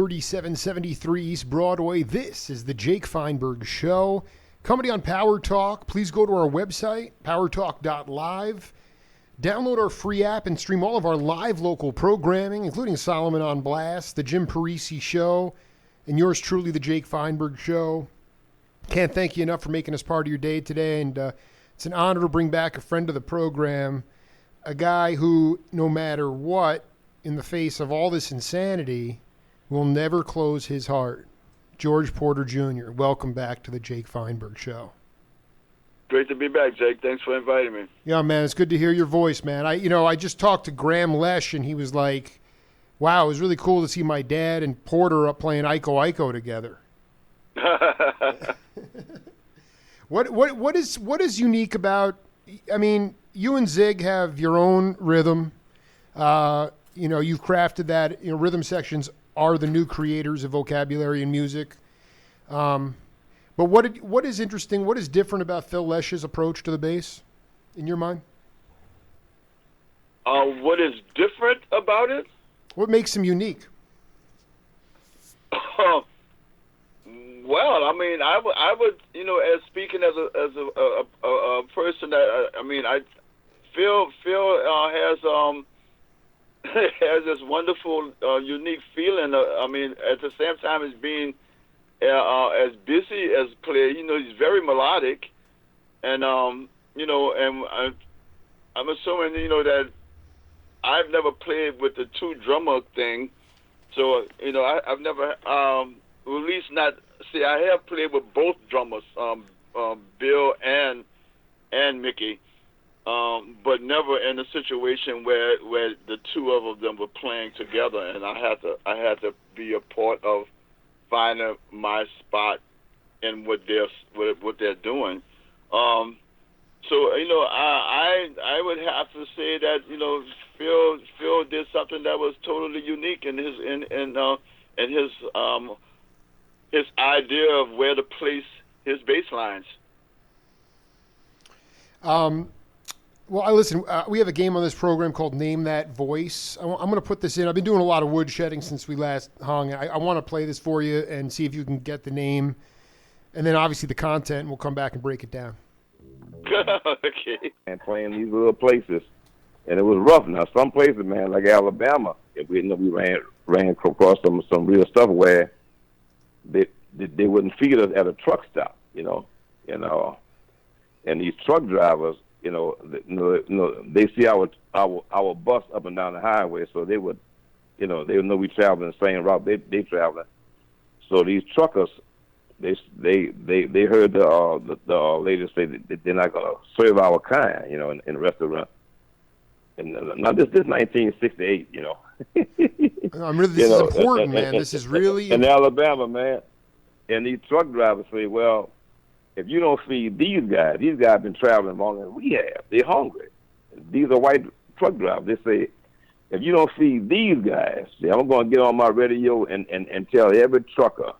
3773 East Broadway. This is the Jake Feinberg Show. Comedy on Power Talk. Please go to our website, powertalk.live. Download our free app and stream all of our live local programming, including Solomon on Blast, the Jim Parisi Show, and yours truly, the Jake Feinberg Show. Can't thank you enough for making us part of your day today, and it's an honor to bring back a friend of the program, a guy who, no matter what, in the face of all this insanity, will never close his heart. George Porter Jr., welcome back to the Jake Feinberg Show. Great to be back, Jake. Thanks for inviting me. Yeah, man, it's good to hear your voice, man. I just talked to Graham Lesch, and he was like, wow, it was really cool to see my dad and Porter up playing Iko Iko together. What is unique about, I mean, you and Zig have your own rhythm. You've crafted that, rhythm sections are the new creators of vocabulary and music. But what is interesting, what is different about Phil Lesch's approach to the bass, in your mind? What is different about it? What makes him unique? Well, I mean, I would, as speaking as a person that, Phil has has this wonderful, unique feeling. At the same time as being as busy as player, he's very melodic, and I'm assuming that I've never played with the two drummer thing, so I've never, at least not. See, I have played with both drummers, Bill and Mickey. But never in a situation where the two of them were playing together, and I had to be a part of finding my spot in what they're doing. I would have to say that Phil did something that was totally unique in his idea of where to place his bass lines. Well, listen, we have a game on this program called Name That Voice. I'm going to put this in. I've been doing a lot of wood shedding since we last hung. I want to play this for you and see if you can get the name. And then obviously the content, and we'll come back and break it down. Okay. And playing these little places. And it was rough. Now, some places, man, like Alabama, we ran across some real stuff where they wouldn't feed us at a truck stop, and these truck drivers, they see our bus up and down the highway, so they would know we traveling the same route they traveling. So these truckers, they heard the lady say that they're not gonna serve our kind, in the restaurant. And now this is 1968, this is important, man. This is really in Alabama, man. And these truck drivers say, well, if you don't feed these guys have been traveling longer than we have. They're hungry. These are white truck drivers. They say, if you don't feed these guys, I'm going to get on my radio and tell every trucker,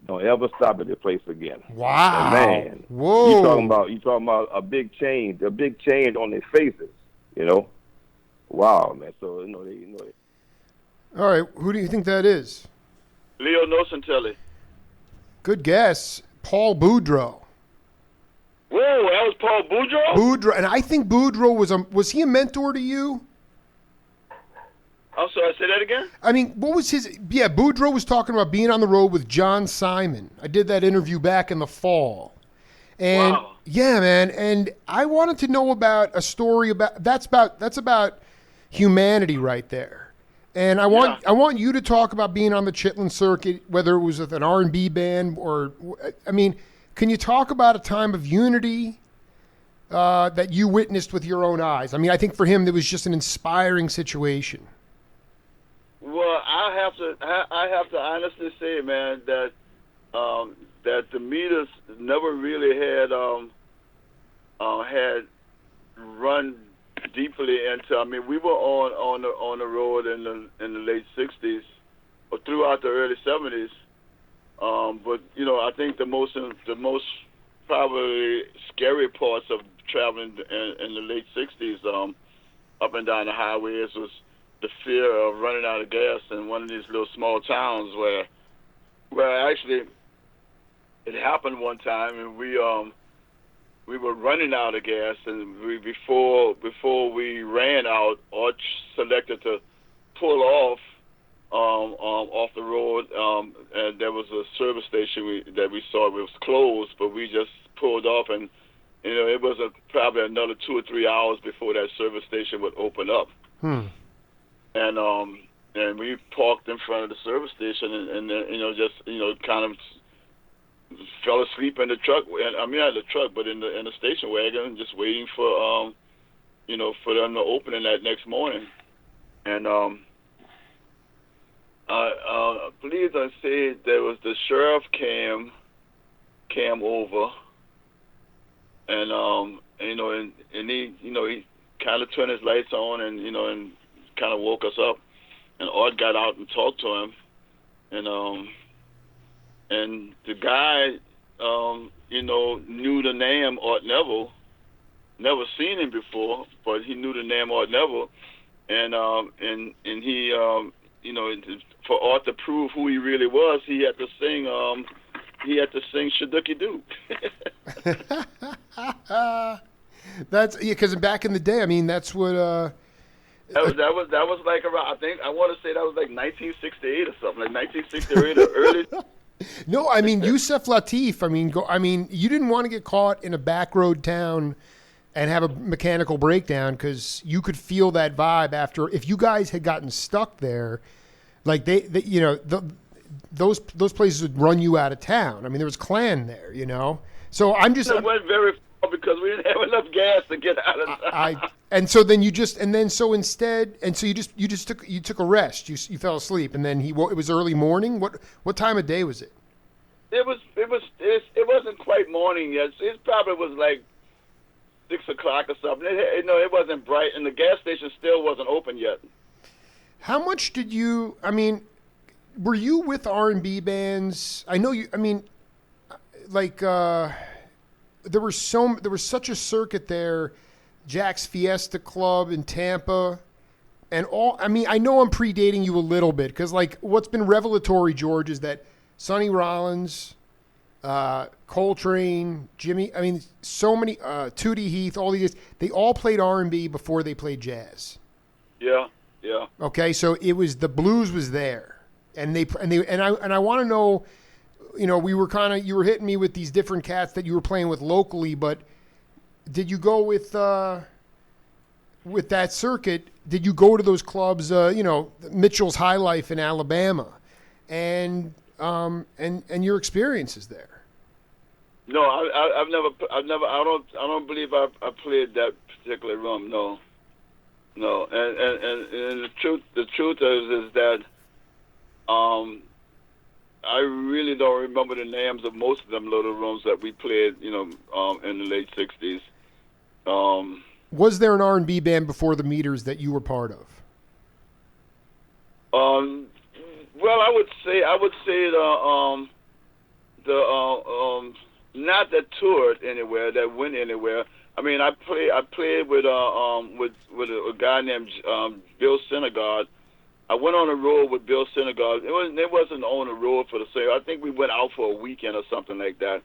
don't ever stop at this place again. Wow. And man, whoa. You talking about a big change on their faces, Wow, man. So, All right, who do you think that is? Leo Nocentelli. Good guess. Paul Boudreau. Whoa, that was Paul Boudreau? Boudreau, and I think Boudreau was he a mentor to you? I'm sorry, say that again? I mean, what was his... Yeah, Boudreau was talking about being on the road with John Simon. I did that interview back in the fall. And wow. Yeah, man, and I wanted to know about a story that's about humanity right there. And I want you to talk about being on the Chitlin circuit, whether it was with an R&B band or... I mean, can you talk about a time of unity that you witnessed with your own eyes? I mean, I think for him, it was just an inspiring situation. Well, I have to honestly say, man, that the Meters never really had run deeply into. I mean, we were on the road in the late '60s or throughout the early '70s. But I think the most probably scary parts of traveling in the late '60s, up and down the highways, was the fear of running out of gas in one of these little small towns where actually it happened one time, and we were running out of gas, and before we ran out, Arch selected to pull off the road, and there was a service station that we saw. It was closed, but we just pulled off, and it was probably another 2 or 3 hours before that service station would open up. And we parked in front of the service station, and just kind of fell asleep in the truck. I mean, not the truck, but in the station wagon, just waiting for for them to open it that next morning. And please don't say there was the sheriff came over, and he kind of turned his lights on, and and kind of woke us up, and Art got out and talked to him, and the guy knew the name Art Neville, never seen him before, but he knew the name Art Neville, and he for Art to prove who he really was, he had to sing Shaduki Doo. That's because back in the day, I mean, that's what that was like around, I want to say that was like 1968 or something, like 1968 or early. No, I mean, Yusef Lateef, you didn't want to get caught in a back road town and have a mechanical breakdown, because you could feel that vibe after, if you guys had gotten stuck there, like those places would run you out of town. I mean, there was Clan there, So I'm just. It went very far because we didn't have enough gas to get out of town. You took a rest. You fell asleep, and then it was early morning. What time of day was it? It wasn't quite morning yet. It probably was like 6 o'clock or something. It wasn't bright, and the gas station still wasn't open yet. How much did you? I mean, were you with R&B bands? I know you. I mean, like there was such a circuit there. Jack's Fiesta Club in Tampa, and all. I mean, I know I'm predating you a little bit, because like what's been revelatory, George, is that Sonny Rollins, Coltrane, Jimmy. I mean, so many. Tootie Heath, all these. They all played R&B before they played jazz. Yeah. Yeah. Okay, so it was, the blues was there, and I want to know, you were hitting me with these different cats that you were playing with locally, but did you go with that circuit? Did you go to those clubs? Mitchell's High Life in Alabama, and your experiences there? No, I've never. I don't believe I played that particular room. No. No, and the truth is that I really don't remember the names of most of them little rooms that we played, in the late '60s. Was there an R&B band before the Meters that you were part of? Well, I would say not that toured anywhere, that went anywhere. I mean, I played with a guy named Bill Syndergaard. I went on a road with Bill Syndergaard. It wasn't on a road for the same. I think we went out for a weekend or something like that.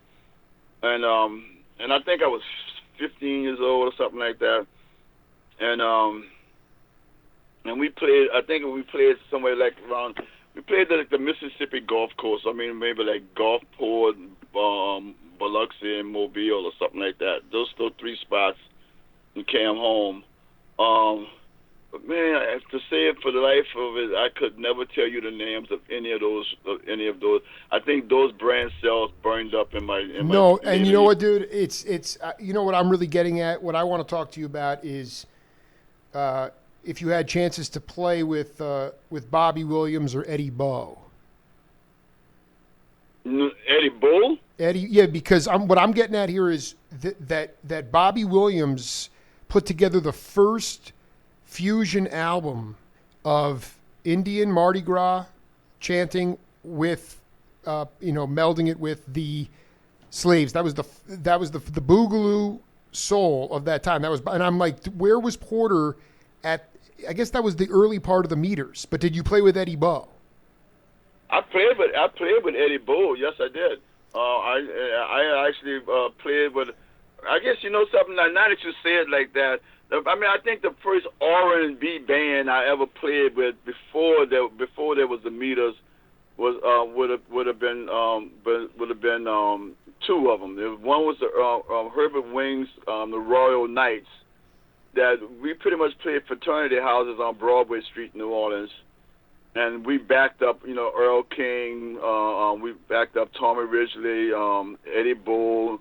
And I think I was 15 years old or something like that. And we played. I think we played somewhere like around. We played like the Mississippi Gulf Coast. I mean, maybe like Gulfport, Biloxi, and Mobile or something like that. Those 3 spots, and came home. But man, to say it for the life of it, I could never tell you the names of any of those. I think those brand cells burned up in my. No, and you know what, dude? It's what I'm really getting at. What I want to talk to you about is, if you had chances to play with Bobby Williams or Eddie Bow. Eddie Bow? Eddie, yeah, because what I'm getting at here is that Bobby Williams put together the first fusion album of Indian Mardi Gras chanting with, melding it with the slaves. That was the boogaloo soul of that time. And I'm like, where was Porter I guess that was the early part of the Meters. But did you play with Eddie Bo? I played with Eddie Bo. Yes, I did. I actually played with. I guess you know something. Now that you say it like that, I mean I think the first R&B band I ever played with before there was the Meters was would have been two of them. One was the Herbert Wing's the Royal Knights. That we pretty much played fraternity houses on Broadway Street, New Orleans. And we backed up, you know, Earl King. We backed up Tommy Ridgely, Eddie Bull.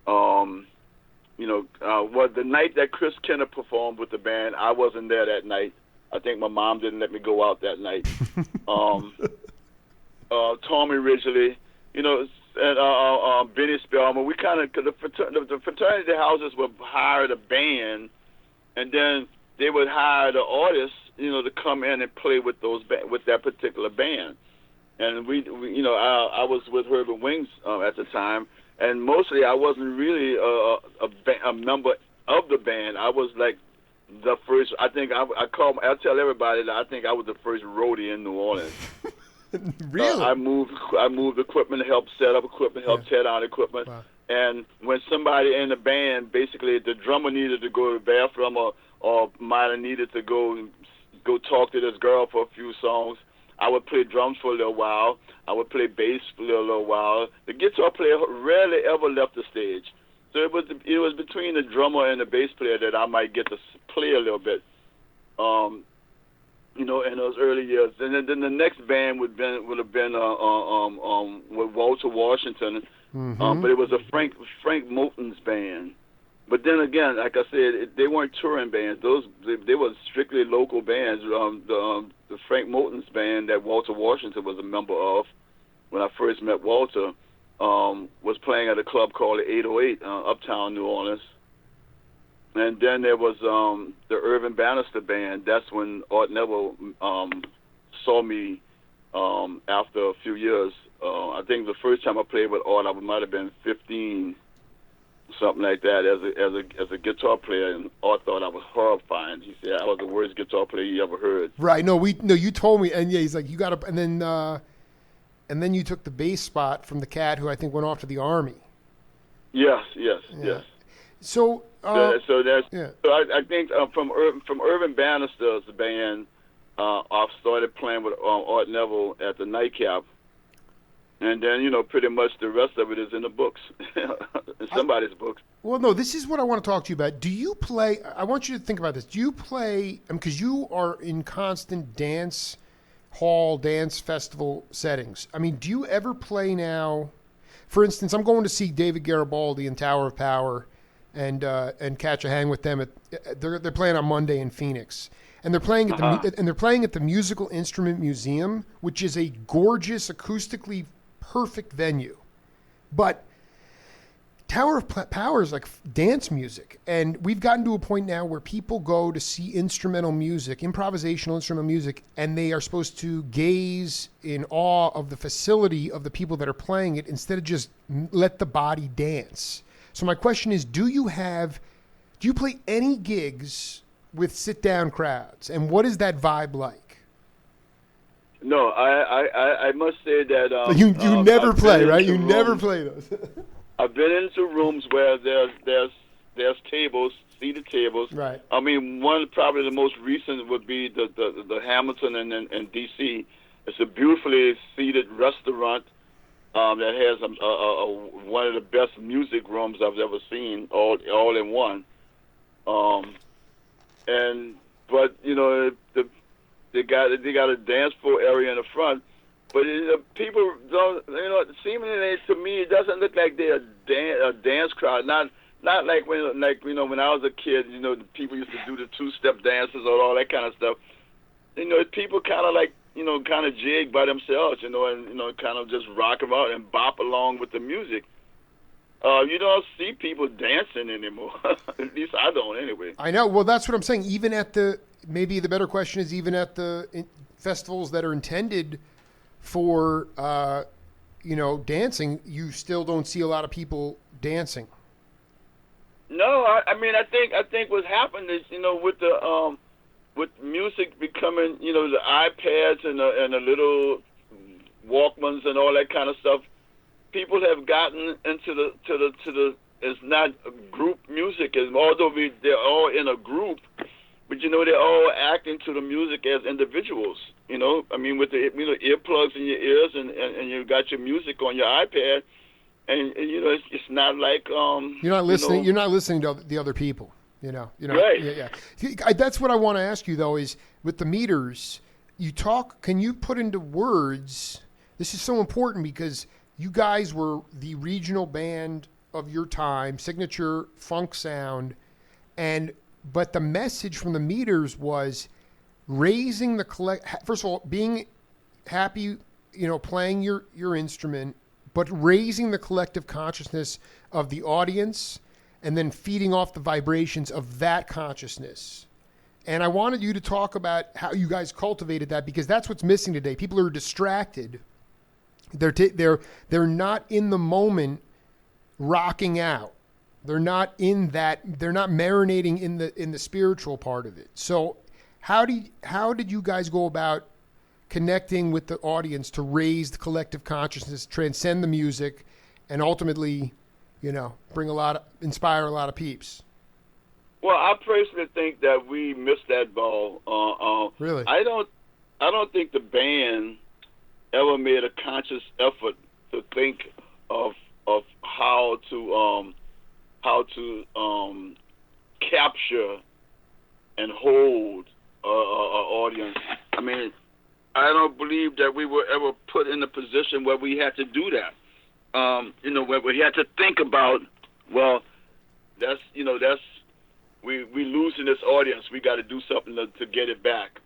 You know, the night that Chris Kenner performed with the band, I wasn't there that night. I think my mom didn't let me go out that night. Tommy Ridgely, you know, and Benny Spellman. We kind of the fraternity houses would hire a band, and then they would hire the artists, you know, to come in and play with with that particular band. And we you know, I was with Herbert Wings at the time, and mostly I wasn't really a member of the band. I was like the first. I think I tell everybody that I think I was the first roadie in New Orleans. Really? I moved equipment, helped set up equipment, helped tear down equipment. Wow. And when somebody in the band, basically the drummer needed to go to the bathroom or might have needed to go talk to this girl for a few songs, I would play drums for a little while. I would play bass for a little while. The guitar player rarely ever left the stage. So it was between the drummer and the bass player that I might get to play a little bit. You know, in those early years. And then the next band would have been with Walter Washington. Mm-hmm. But it was a Frank Moulton's band. But then again, like I said, they weren't touring bands. They were strictly local bands. The Frank Moulton's band that Walter Washington was a member of, when I first met Walter, was playing at a club called the 808, uptown New Orleans. And then there was the Irvin Bannister band. That's when Art Neville saw me after a few years. I think the first time I played with Art, I might have been 15, something like that, as a guitar player. And Art thought I was horrifying. He said I was the worst guitar player he ever heard. Right. No, you told me, and yeah, he's like, you got to, and then you took the bass spot from the cat who I think went off to the Army. Yes. So. So yeah. So I think from Irvin Bannister's band, I started playing with Art Neville at the Nightcap, and then you know pretty much the rest of it is in the books, in somebody's books. Well, no, this is what I want to talk to you about. Do you play? I want you to think about this. Do you play? Because you are in constant dance hall, dance festival settings. I mean, do you ever play now? For instance, I'm going to see David Garibaldi in Tower of Power. And catch a hang with them. They're playing on Monday in Phoenix, and they're playing at the Musical Instrument Museum, which is a gorgeous, acoustically perfect venue. But Tower of Power is like dance music, and we've gotten to a point now where people go to see instrumental music, improvisational instrumental music, and they are supposed to gaze in awe of the facility of the people that are playing it instead of just let the body dance. So my question is, do you play any gigs with sit-down crowds, and what is that vibe like? No, I must say that you never play, right? You never play those. I've been into rooms where there's tables, seated tables. Right. I mean, probably the most recent would be the Hamilton in D.C. It's a beautifully seated restaurant. That has one of the best music rooms I've ever seen, all in one. But you know, they got a dance floor area in the front, but people don't. You know, seemingly to me, it doesn't look like they're a dance crowd. Not like when I was a kid. You know, the people used to do the two-step dances or all that kind of stuff. You know, people kind of like. You know, kind of jig by themselves, you know, and, you know, kind of just rock about and bop along with the music. You don't see people dancing anymore. At least I don't anyway. I know. Well, that's what I'm saying. Even at maybe the better question is even at the festivals that are intended for, dancing, you still don't see a lot of people dancing. No, I mean, I think what's happened is, you know, with with music becoming, the iPads and the little Walkmans and all that kind of stuff, people have gotten into the it's not group music, and although they're all in a group, but they're all acting to the music as individuals. I mean, with the earplugs in your ears, and you got your music on your iPad, and it's not like you're not listening. You're not listening to the other people. Right. Yeah. That's what I want to ask you though. Is with the meters, you talk. Can you put into words? This is so important because you guys were the regional band of your time, signature funk sound, but the message from the meters was raising the first of all, being happy, playing your instrument, but raising the collective consciousness of the audience and then feeding off the vibrations of that consciousness. And I wanted you to talk about how you guys cultivated that, because that's what's missing today. People are distracted. They're not in the moment rocking out. They're not in that. They're not marinating in the spiritual part of it. So how did you guys go about connecting with the audience to raise the collective consciousness, transcend the music, and ultimately, inspire a lot of peeps? Well, I personally think that we missed that ball. Really? I don't think the band ever made a conscious effort to think of how to capture and hold an audience. I mean, I don't believe that we were ever put in a position where we had to do that. Where we had to think about, well, that's we losing this audience. We got to do something to get it back.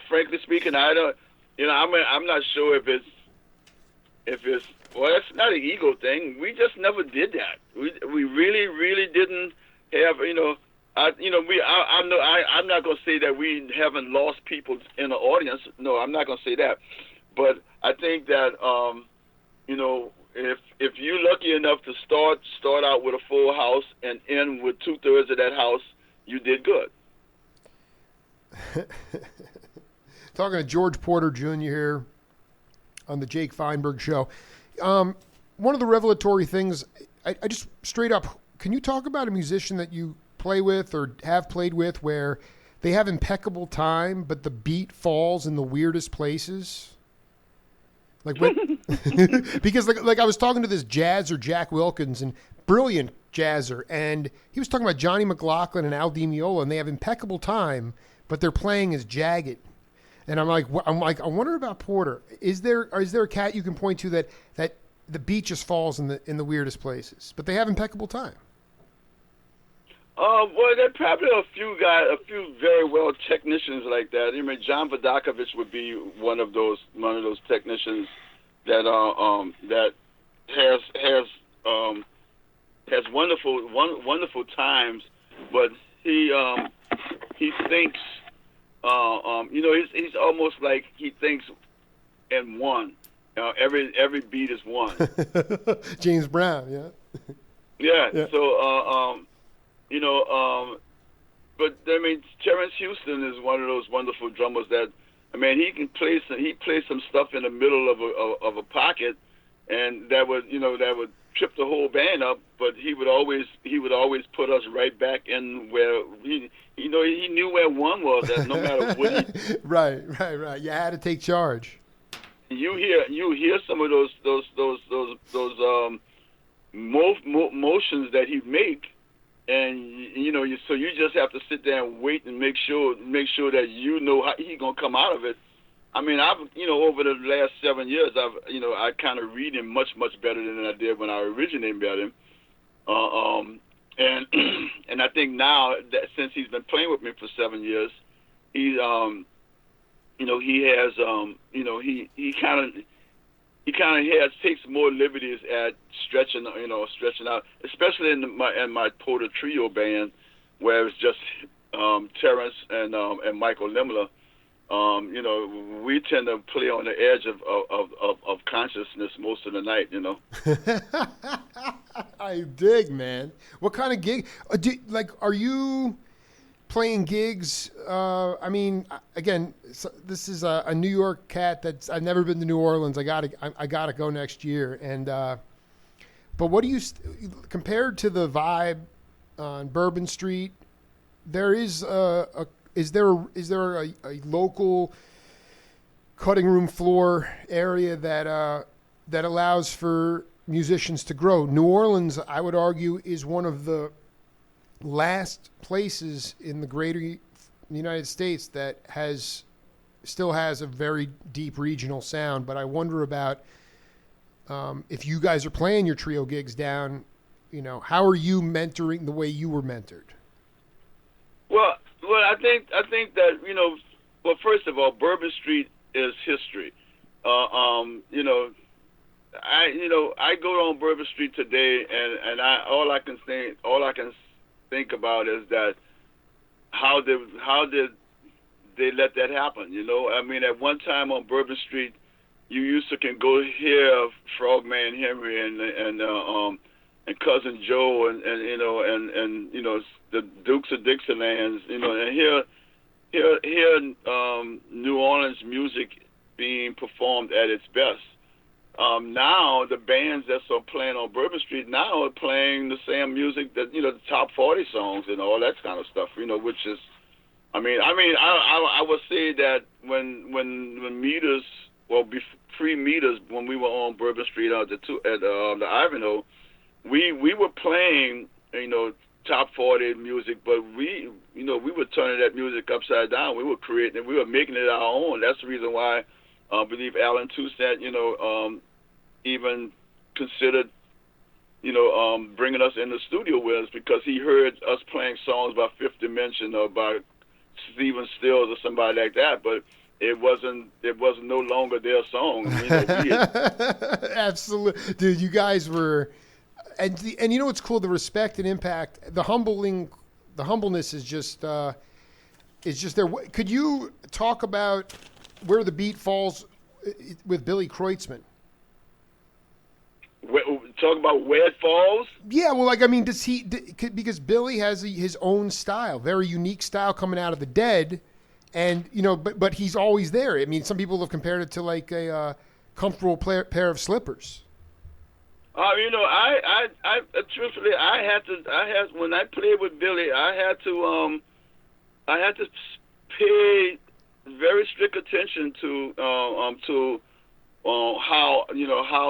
Frankly speaking, I don't. I'm not sure if it's well, it's not an ego thing. We just never did that. We really didn't have. I'm not going to say that we haven't lost people in the audience. No, I'm not going to say that. But I think that if you're lucky enough to start out with a full house and end with 2/3 of that house, you did good. Talking to George Porter Jr. here on the Jake Feinberg Show. One of the revelatory things, I just straight up, can you talk about a musician that you play with or have played with where they have impeccable time, but the beat falls in the weirdest places? Like when, because like I was talking to this jazzer, Jack Wilkins, and brilliant jazzer, and he was talking about Johnny McLaughlin and Al Di Meola, and they have impeccable time, but their playing is jagged. And I'm like, I wonder about Porter. Is there a cat you can point to that the beat just falls in the weirdest places, but they have impeccable time? Well, there probably are a few very well technicians like that. I mean, John Vodakovich would be one of those technicians that has wonderful times, but he thinks. He's almost like he thinks in one. Every beat is one. James Brown, yeah. Yeah. So, but I mean, Terrence Houston is one of those wonderful drummers that, I mean, he plays some stuff in the middle of a pocket, and that would trip the whole band up. But he would always put us right back in where he knew where one was. That no matter what. Right. You had to take charge. You hear some of those motions that he make, and so you just have to sit there and wait and make sure that how he's gonna come out of it. I mean, I've over the last 7 years, I kind of read him much better than I did when I originally met him, and I think now that since he's been playing with me for 7 years, he takes more liberties at stretching out, especially in my Porter Trio band, where it's just Terrence and Michael Limler. We tend to play on the edge of consciousness most of the night. I dig, man. What kind of gig? Are you? playing gigs. I mean, again, this is a New York cat that's I've never been to New Orleans. I gotta go next year. And but what do you compared to the vibe on Bourbon Street? There is is there a local cutting room floor area that that allows for musicians to grow? New Orleans, I would argue, is one of the last places in the greater United States that still has a very deep regional sound. But I wonder about if you guys are playing your trio gigs down, how are you mentoring the way you were mentored? Well, I think that well, first of all, Bourbon Street is history. I go on Bourbon Street today, and all I can think about is that how did they let that happen? I mean, at one time on Bourbon Street, you used to can go hear Frogman Henry and Cousin Joe and the Dukes of Dixielands, and hear New Orleans music being performed at its best. Now the bands that are playing on Bourbon Street now are playing the same music that the top 40 songs and all that kind of stuff. Which is, I would say that when meters, pre-meters, when we were on Bourbon Street at the Ivanhoe, we were playing top 40 music, but we were turning that music upside down. We were creating it. We were making it our own. That's the reason why I believe Alan Toussaint, even considered, bringing us in the studio with us, because he heard us playing songs by Fifth Dimension or by Stephen Stills or somebody like that, but it wasn't no longer their song. Absolutely, dude. You guys were, and what's cool? The respect and impact, the humbleness is just there. Could you talk about where the beat falls with Billy Kreutzmann? Talk about where it falls? Yeah, well, because Billy has his own style, very unique style coming out of the Dead, and but he's always there. I mean, some people have compared it to like a comfortable pair of slippers. I truthfully, when I played with Billy, I had to pay very strict attention to how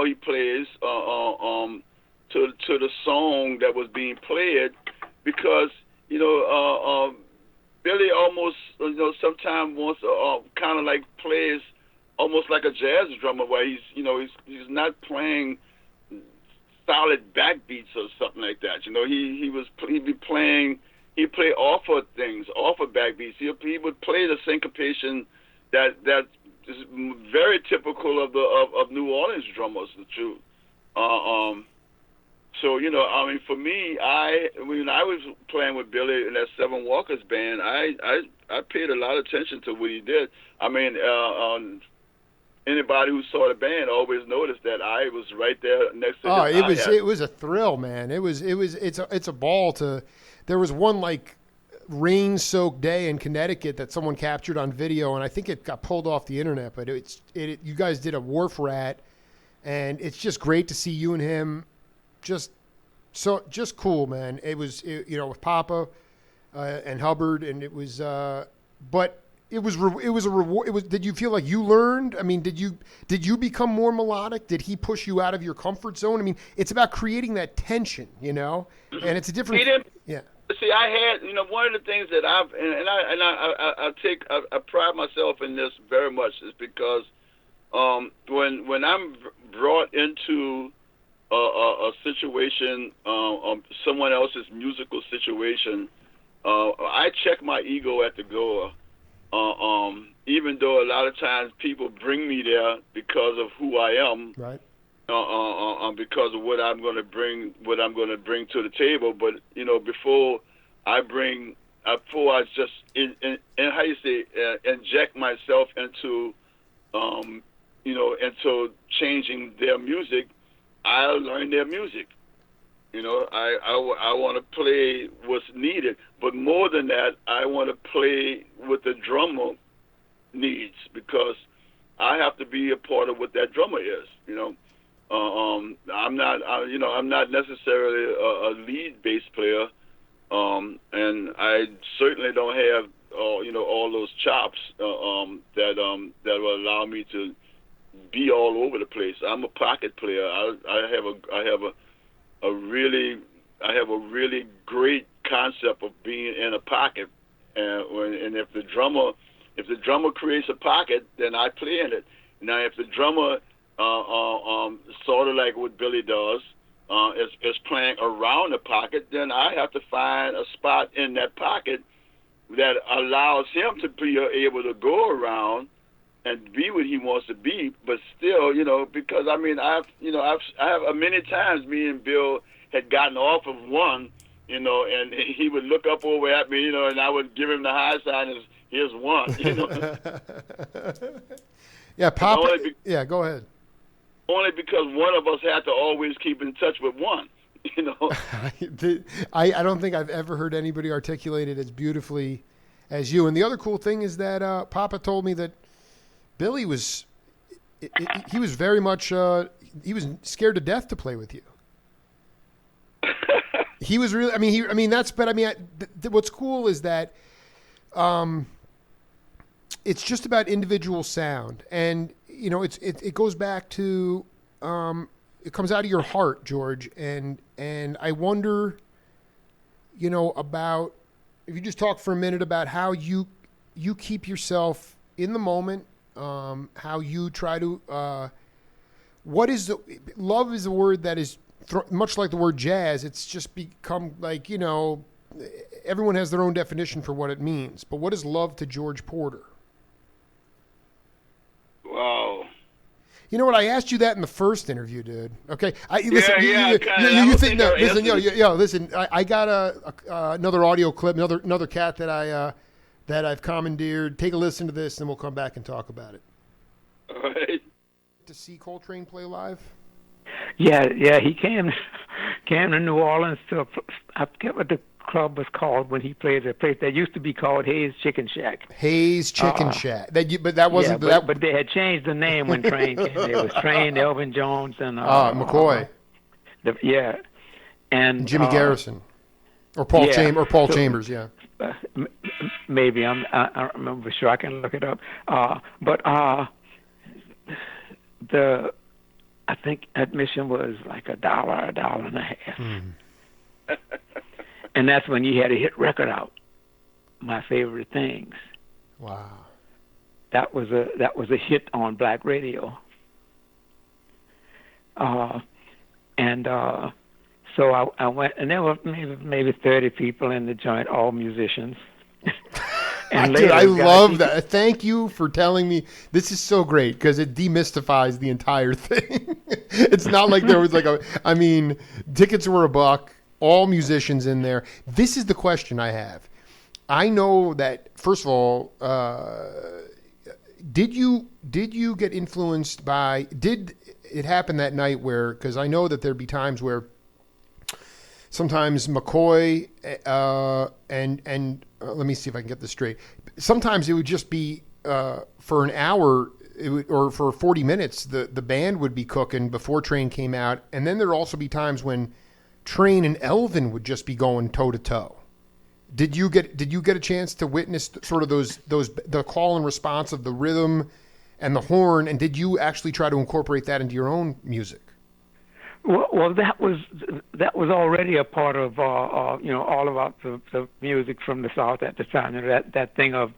he plays to the song that was being played, because Billy almost sometimes wants kind of like plays almost like a jazz drummer, where he's not playing solid backbeats or something like that. He'd play off of things, off of backbeats. He would play the syncopation that is very typical of New Orleans drummers. The truth. For me, when I was playing with Billy in that Seven Walkers band, I paid a lot of attention to what he did. Anybody who saw the band always noticed that I was right there next to him. It was a thrill, man. It's a ball to. There was one like rain-soaked day in Connecticut that someone captured on video, and I think it got pulled off the internet. But you guys did a Wharf Rat, and it's just great to see you and him, just cool, man. It was with Papa and Hubbard, and it was but. It was a reward. Did you feel like you learned? I mean, did you become more melodic? Did he push you out of your comfort zone? I mean, it's about creating that tension, and it's a different. Yeah. See, I had, one of the things that I pride myself in this very much, is because when I'm brought into a situation, someone else's musical situation, I check my ego at the door. Even though a lot of times people bring me there because of who I am, right? Because of what I'm going to bring to the table. But before I just inject myself into into changing their music, I learn their music. You know, I want to play what's needed, but more than that, I want to play what the drummer needs, because I have to be a part of what that drummer is. You know, I'm not necessarily a lead bass player, and I certainly don't have all those chops that will allow me to be all over the place. I'm a pocket player. I have a really great concept of being in a pocket, and if the drummer creates a pocket, then I play in it. Now, if the drummer sort of like what Billy does is playing around the pocket, then I have to find a spot in that pocket that allows him to be able to go around and be what he wants to be, but still, because I mean, I have many times me and Bill had gotten off of one, and he would look up over at me, and I would give him the high sign as here's one, Yeah, Pop. Yeah, go ahead. Only because one of us had to always keep in touch with one, I don't think I've ever heard anybody articulate it as beautifully as you. And the other cool thing is that Papa told me that Billy was he was very much he was scared to death to play with you. He was really. What's cool is that it's just about individual sound, and it goes back to it comes out of your heart, George, and I wonder, about if you just talk for a minute about how you keep yourself in the moment. How you try to, love is a word that is much like the word jazz. It's just become like, everyone has their own definition for what it means. But what is love to George Porter? Wow. You know what? I asked you that in the first interview, dude. Okay. Listen. Listen. I got another audio clip, another cat that I've commandeered. Take a listen to this, and we'll come back and talk about it. All right. To see Coltrane play live? Yeah, he came to New Orleans to, I forget what the club was called when he played at a place that used to be called Hayes Chicken Shack. Hayes Chicken Shack. But that wasn't. But they had changed the name when Train came. It was Train, Elvin Jones, and McCoy. And Jimmy Garrison, or Paul Chambers. Yeah. Maybe I don't remember for sure. I can look it up. I think admission was like $1.50. And that's when you had a hit record out. My Favorite Things. Wow. That was a hit on black radio. So I went, and there were maybe 30 people in the joint, all musicians. And Dude, I love that. Thank you for telling me. This is so great because it demystifies the entire thing. It's not like there was tickets were $1, all musicians in there. This is the question I have. I know that, first of all, did you get influenced by, did it happen that night where, because I know that there'd be times where sometimes McCoy and let me see if I can get this straight. Sometimes it would just be for an hour or for 40 minutes, the band would be cooking before Train came out, and then there'd also be times when Train and Elvin would just be going toe to toe. Did you get a chance to witness sort of those the call and response of the rhythm and the horn, and did you actually try to incorporate that into your own music? Well, that was already a part of all about the music from the South at the time. That thing of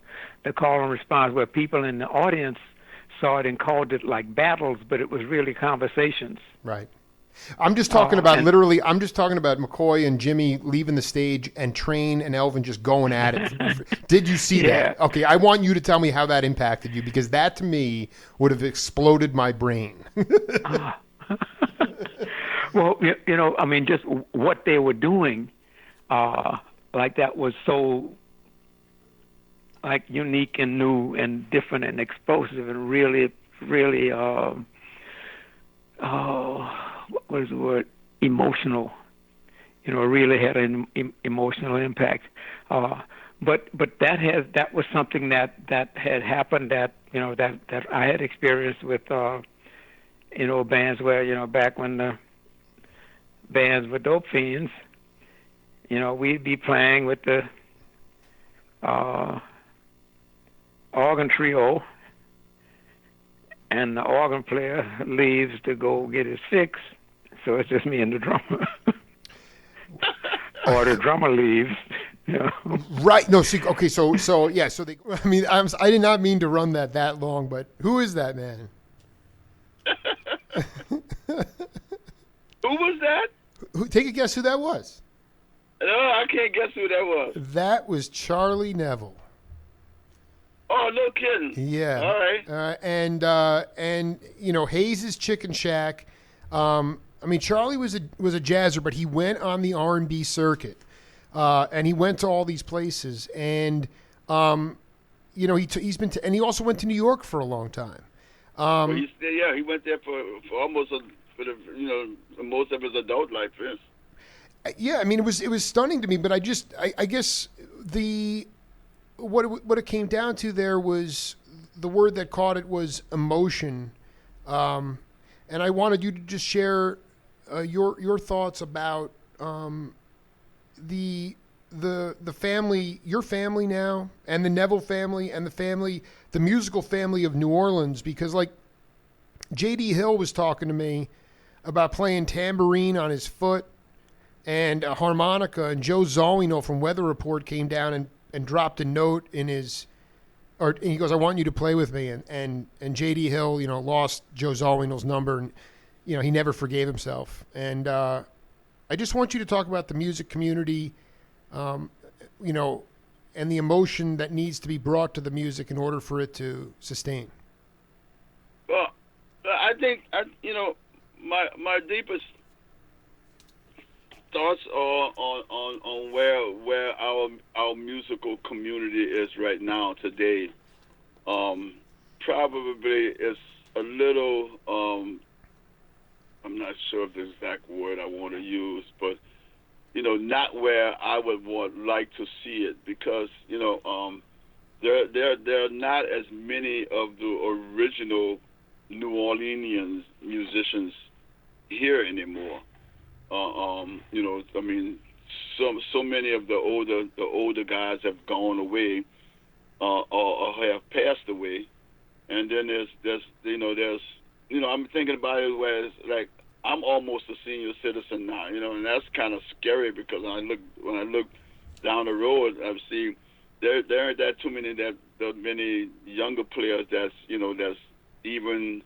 the call and response, where people in the audience saw it and called it like battles, but it was really conversations. Right. I'm just talking about literally. I'm just talking about McCoy and Jimmy leaving the stage and Train and Elvin just going at it. Did you see that? Okay, I want you to tell me how that impacted you, because that to me would have exploded my brain. Well, just what they were doing, like that was so like unique and new and different and explosive and really, really, what is the word? Emotional. really had an emotional impact. But that was something that had happened that I had experienced with bands where back when the bands were dope fiends, we'd be playing with the organ trio, and the organ player leaves to go get his fix, so it's just me and the drummer. Or the drummer leaves. Right. No. See. Okay. So yeah. So they. I mean, I did not mean to run that long, but who is that man? Who was that? Take a guess who that was. No, I can't guess who that was. That was Charlie Neville. Oh, no kidding. Yeah. All right. And Hayes' Chicken Shack. I mean, Charlie was a jazzer, but he went on the R&B circuit, and he went to all these places, and he's been to, and he also went to New York for a long time. He went there for almost most of his adult life. Yes. Yeah, I mean, it was stunning to me, but I guess what it came down to there was the word that caught it was emotion, and I wanted you to just share your thoughts about the family, your family now, and the Neville family, and the musical family of New Orleans, because like J.D. Hill was talking to me about playing tambourine on his foot and a harmonica, and Joe Zawinul from Weather Report came down and dropped a note in his, and he goes, "I want you to play with me," and J.D. Hill, lost Joe Zawinul's number, and he never forgave himself. And I just want you to talk about the music community, and the emotion that needs to be brought to the music in order for it to sustain. Well, I think my deepest thoughts are on where our musical community is right now today. Probably is a little. I'm not sure of the exact word I want to use, but not where I would like to see it, because there are not as many of the original New Orleanians musicians here anymore. I mean, so many of the older guys have gone away, or have passed away, and then there's I'm thinking about it where it's like I'm almost a senior citizen now, and that's kind of scary, because when I look down the road, I see there aren't that too many many younger players that's even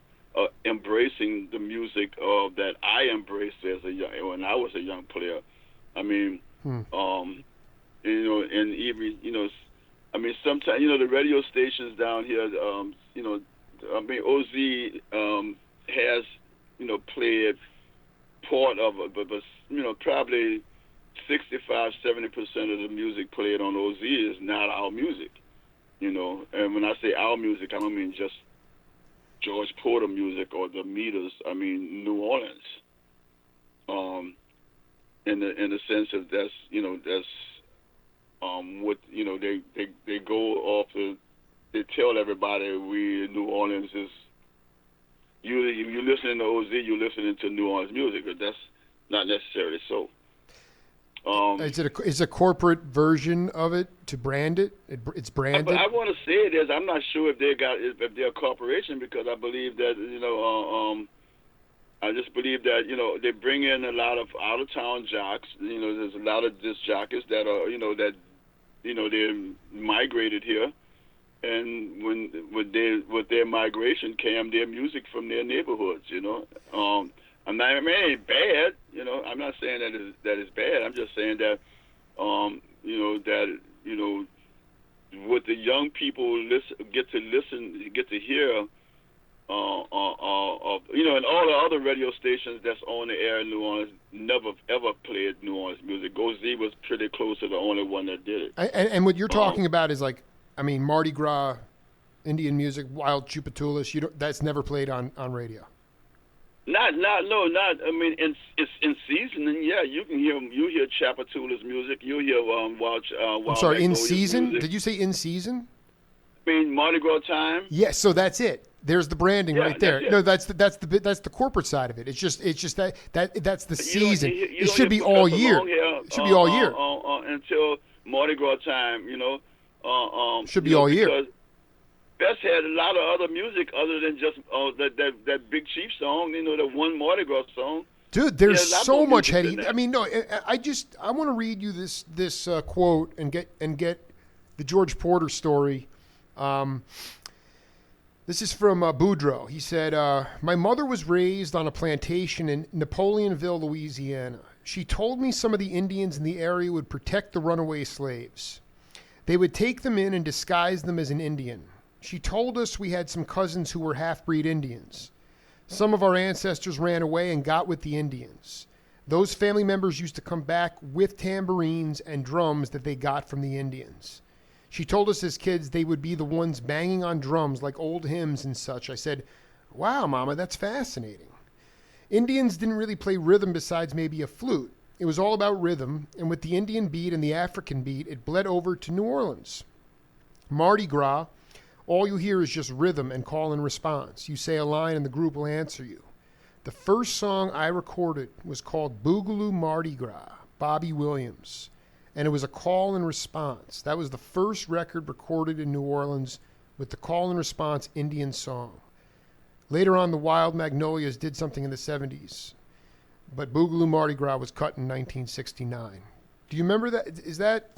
embracing the music that I embraced when I was a young player. I mean, and even I mean, sometimes the radio stations down here, I mean, OZ has played part of it, but probably 65-70% of the music played on OZ is not our music. And when I say our music, I don't mean just George Porter music or the Meters. I mean New Orleans. In the sense of that's what they go off they tell everybody New Orleans is. You're listening to OZ, you're listening to New Orleans music, but that's not necessarily so. Is a corporate version of it to brand it? It's branded. But I want to say it is. I'm not sure if they're a corporation, because I believe that I just believe that they bring in a lot of out of town jocks. There's a lot of disc jockeys that are they're migrated here, and with their migration came their music from their neighborhoods. I mean, it ain't bad. I'm not saying that it's bad. I'm just saying that, what the young people get to hear, and all the other radio stations that's on the air in New Orleans never ever played New Orleans music. Go Z was pretty close to the only one that did it. And what you're talking about is like, I mean, Mardi Gras, Indian music, Wild Chupatulas. That's never played on radio. Not. I mean, it's in season, and yeah, you can hear you hear Chapatula's music. You hear I'm Wild sorry, in Magnolia's season? music. Did you say in season? I mean, Mardi Gras time. Yes, so that's it. There's the branding Yeah, right there. that's it. No, that's the corporate side of it. It's just that's the You don't- season. you It don't should be hear all Professor year. Longhair, It should be all year. until Mardi Gras time. Should be all year. Because Best had a lot of other music other than just that Big Chief song. The one Mardi Gras song. Dude, there's Yeah, a lot so more much music heady. than that. I mean, no, I want to read you this quote and get the George Porter story. This is from Boudreaux. He said, "My mother was raised on a plantation in Napoleonville, Louisiana. She told me some of the Indians in the area would protect the runaway slaves. They would take them in and disguise them as an Indian. She told us we had some cousins who were half-breed Indians. Some of our ancestors ran away and got with the Indians. Those family members used to come back with tambourines and drums that they got from the Indians. She told us as kids they would be the ones banging on drums like old hymns and such. I said, 'Wow, Mama, that's fascinating.' Indians didn't really play rhythm besides maybe a flute. It was all about rhythm, and with the Indian beat and the African beat, it bled over to New Orleans. Mardi Gras, all you hear is just rhythm and call and response. You say a line and the group will answer you. The first song I recorded was called Boogaloo Mardi Gras, Bobby Williams, and it was a call and response. That was the first record recorded in New Orleans with the call and response Indian song. Later on, the Wild Magnolias did something in the 70s, but Boogaloo Mardi Gras was cut in 1969. Do you remember that? Is that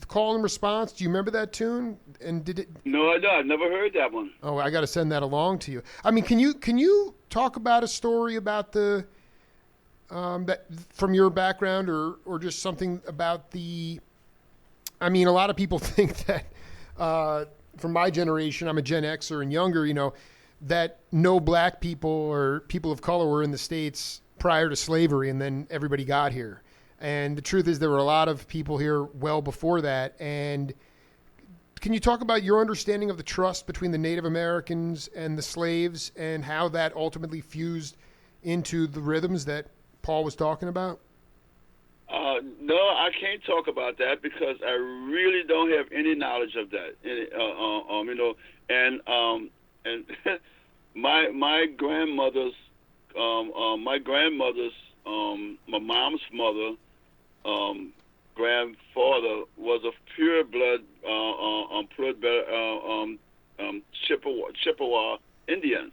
call and response? Do you remember that tune? And did it? No, I don't. I've never heard that one. Oh, I got to send that along to you. I mean, can you talk about a story about the that from your background, or just something about the? I mean, a lot of people think that from my generation, I'm a Gen Xer and younger, that no black people or people of color were in the States prior to slavery, and then everybody got here. And the truth is there were a lot of people here well before that. And can you talk about your understanding of the trust between the Native Americans and the slaves and how that ultimately fused into the rhythms that Paul was talking about? No, I can't talk about that because I really don't have any knowledge of that. And my grandmother's, my mom's mother, grandfather was a pure blood, Chippewa Indian,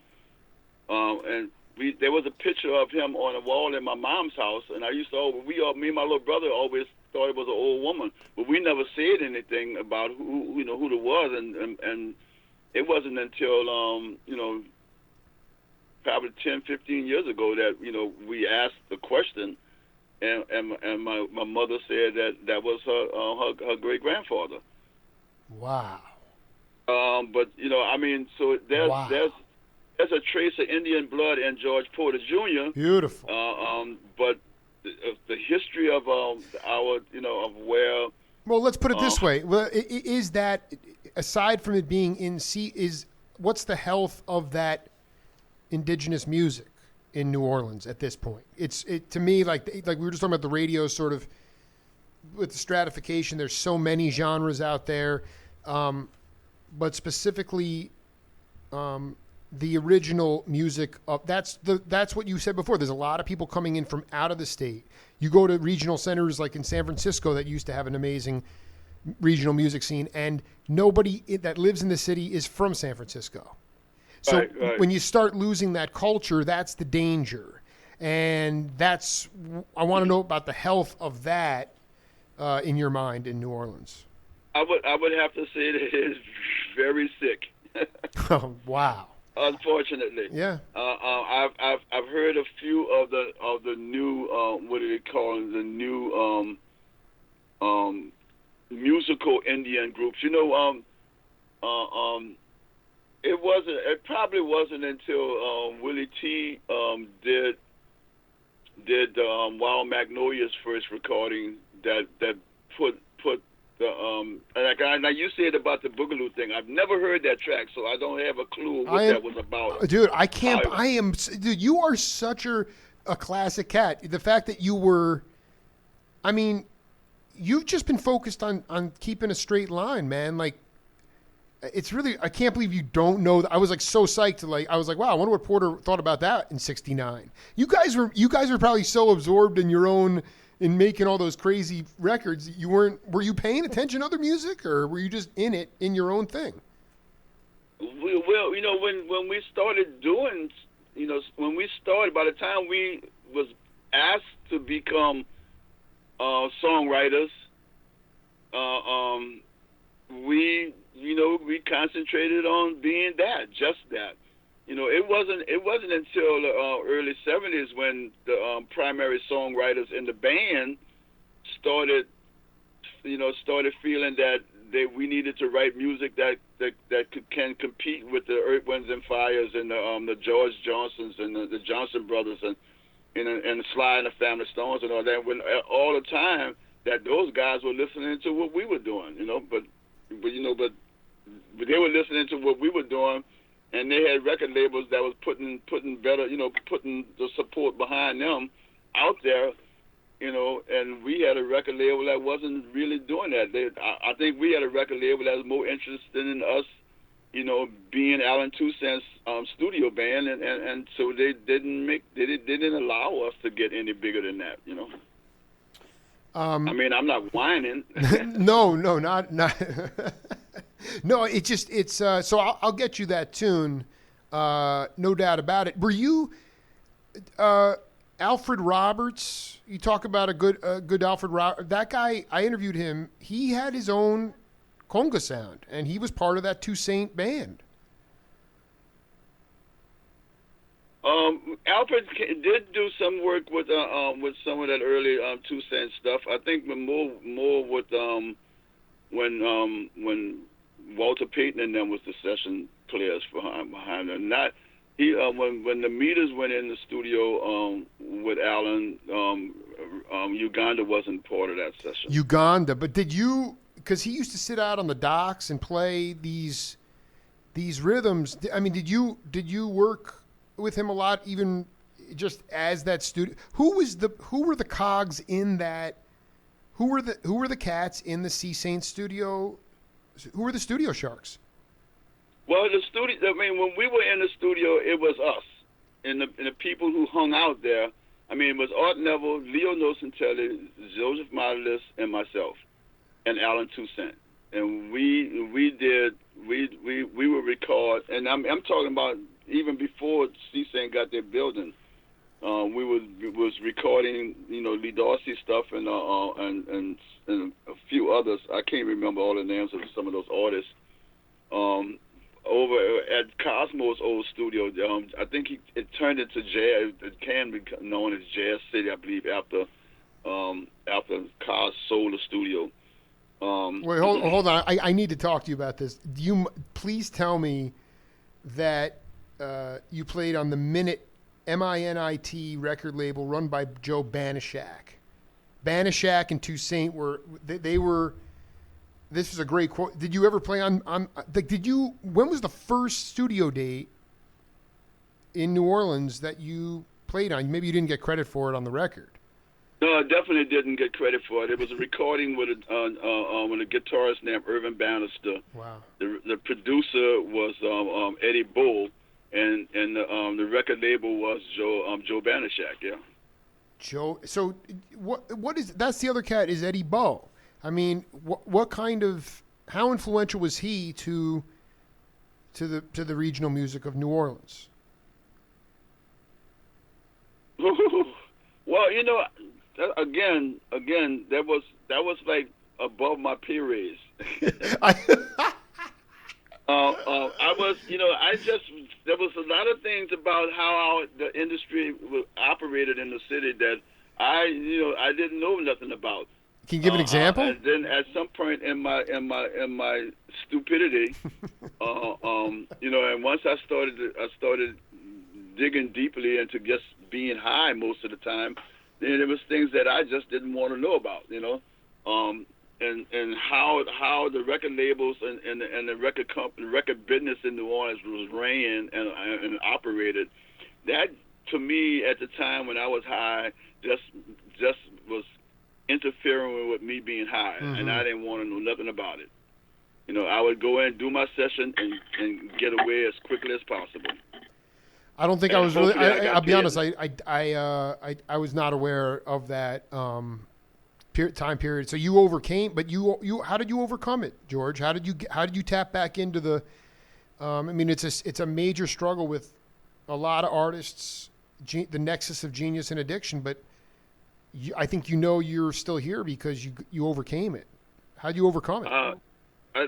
and there was a picture of him on a wall in my mom's house, and I used to me and my little brother always thought it was an old woman, but we never said anything about who it was, and it wasn't until probably 10, 15 years ago that we asked the question. And my mother said that was her great grandfather. Wow. But I mean, so there's a trace of Indian blood in George Porter Jr. Beautiful. But the history of our of where. Well, let's put it this way. Well, is that aside from it being what's the health of that indigenous music in New Orleans at this point? To me, like we were just talking about the radio sort of with the stratification. There's so many genres out there, but specifically the original music of that's what you said before. There's a lot of people coming in from out of the state. You go to regional centers like in San Francisco that used to have an amazing regional music scene, and nobody that lives in the city is from San Francisco. So right. When you start losing that culture, that's the danger. And I want to know about the health of that in your mind in New Orleans. I would have to say that it is very sick. Oh, wow. Unfortunately. Yeah. I've heard a few of the new what do they call them? The new musical Indian groups. It probably wasn't until Willie T did Wild Magnolia's first recording that put Now you said about the Boogaloo thing. I've never heard that track, so I don't have a clue what that was about. Dude, I can't. Dude, you are such a classic cat. The fact that you were, I mean, you've just been focused on keeping a straight line, man. Like, it's really, I can't believe you don't know. I was like so psyched to I was like, wow, I wonder what Porter thought about that in '69. You guys were probably so absorbed in your own, in making all those crazy records. Were you paying attention to other music, or were you just in it, in your own thing? Well, when we started doing, by the time we was asked to become songwriters, we concentrated on being just that. It wasn't until the early '70s when the primary songwriters in the band started feeling that we needed to write music that can compete with the Earth, Winds and Fires and the George Johnsons and the Johnson Brothers and Sly and the Family Stones and all that. When all the time that those guys were listening to what we were doing, but they were listening to what we were doing, and they had record labels that was putting better, putting the support behind them out there, and we had a record label that wasn't really doing that. I think we had a record label that was more interested in us, being Alan Toussaint's studio band, and so they didn't allow us to get any bigger than that, I mean, I'm not whining. No, not. No, so I'll get you that tune, no doubt about it. Were you Alfred Roberts? You talk about a good Alfred Roberts. That guy, I interviewed him. He had his own conga sound, and he was part of that Toussaint band. Alfred did do some work with some of that early Toussaint stuff. I think more with when Walter Payton and them was the session players behind them. Not he when the Meters went in the studio with Alan, Uganda wasn't part of that session. Uganda, but did you? Because he used to sit out on the docks and play these rhythms. I mean, did you work with him a lot, even just as that studio? Who were the cogs in that? Who were the cats in the C Saint studio? Who were the studio sharks? Well, the studio. I mean, when we were in the studio, it was us and the people who hung out there. I mean, it was Art Neville, Leo Nocentelli, Joseph Modelis, and myself, and Alan Toussaint. And we would record, and I'm talking about even before C Saint got their building. We was recording, Lee Dorsey stuff and a few others. I can't remember all the names of some of those artists. Over at Cosmo's old studio, I think it turned into jazz. It can be known as Jazz City, I believe, after Cos sold the studio. Wait, hold on. I need to talk to you about this. Please tell me that you played on the Minute, MINIT record label run by Joe Banishak. Banishak and Toussaint they were. This is a great quote. Did you ever play on? When was the first studio date in New Orleans that you played on? Maybe you didn't get credit for it on the record. No, I definitely didn't get credit for it. It was a recording with a guitarist named Irvin Bannister. Wow. The producer was Eddie Bull, and the record label was Joe Banishak. Yeah. Joe. So what is that's the other cat is Eddie Bow. I mean, how influential was he to the regional music of New Orleans? Well, again, that was like above my pay raise. I was, there was a lot of things about how the industry operated in the city that I didn't know nothing about. Can you give an example? And then at some point in my stupidity, and once I started digging deeply into just being high most of the time, then there was things that I just didn't want to know about. and how the record labels and the record company, record business in New Orleans was ran and operated. That to me at the time when I was high just was interfering with me being high, and I didn't want to know nothing about it. You know, I would go in, do my session, and get away as quickly as possible. I don't think I was really. I'll be honest. I was not aware of that time period. So you overcame, but you how did you overcome it, George? How did you tap back into the? I mean, it's a major struggle with a lot of artists, the nexus of genius and addiction. But I think you're still here because you overcame it. How did you overcome it? I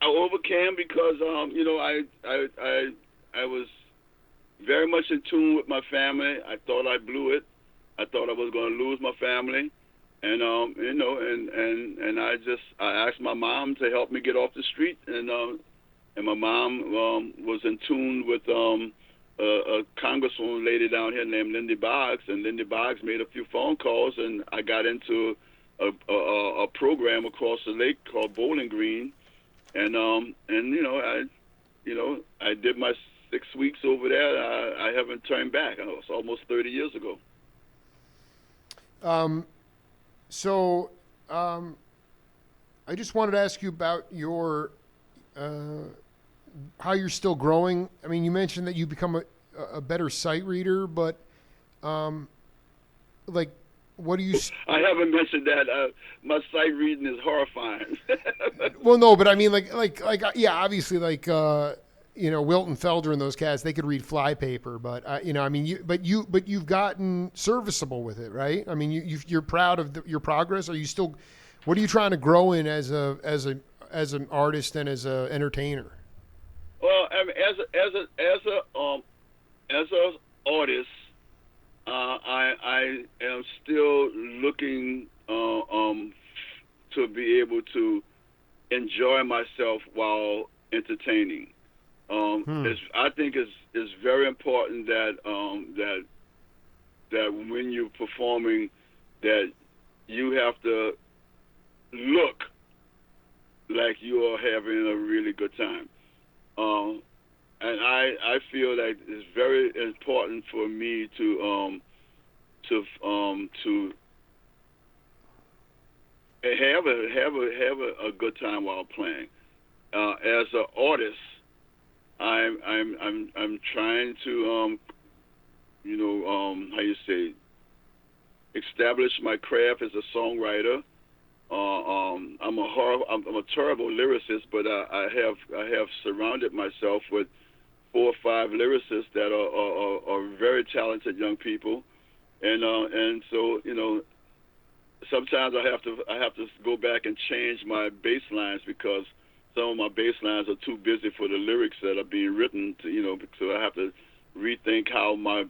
overcame because I was very much in tune with my family. I thought I blew it. I thought I was going to lose my family, and I asked my mom to help me get off the street, and my mom was in tune with a congresswoman lady down here named Lindy Boggs, and Lindy Boggs made a few phone calls, and I got into a program across the lake called Bowling Green, and I did my 6 weeks over there. I haven't turned back. It's almost 30 years ago. I just wanted to ask you about your how you're still growing. I mean, you mentioned that you become a better sight reader, but what do you? I haven't mentioned that. My sight reading is horrifying. Well, no, but I mean, yeah, obviously, Wilton Felder and those cats, they could read flypaper, but you've gotten serviceable with it, right? I mean, you're proud of your progress. Are you still? What are you trying to grow in as an artist and as an entertainer? Well, I mean, as an artist, I am still looking to be able to enjoy myself while entertaining. I think it's very important that when you're performing, that you have to look like you are having a really good time. And I feel like it's very important for me to have a good time while playing. As an artist, I'm trying to establish my craft as a songwriter. I'm a terrible lyricist, but I have surrounded myself with 4 or 5 lyricists that are very talented young people, and so sometimes I have to go back and change my bass lines because some of my bass lines are too busy for the lyrics that are being written. So I have to rethink how my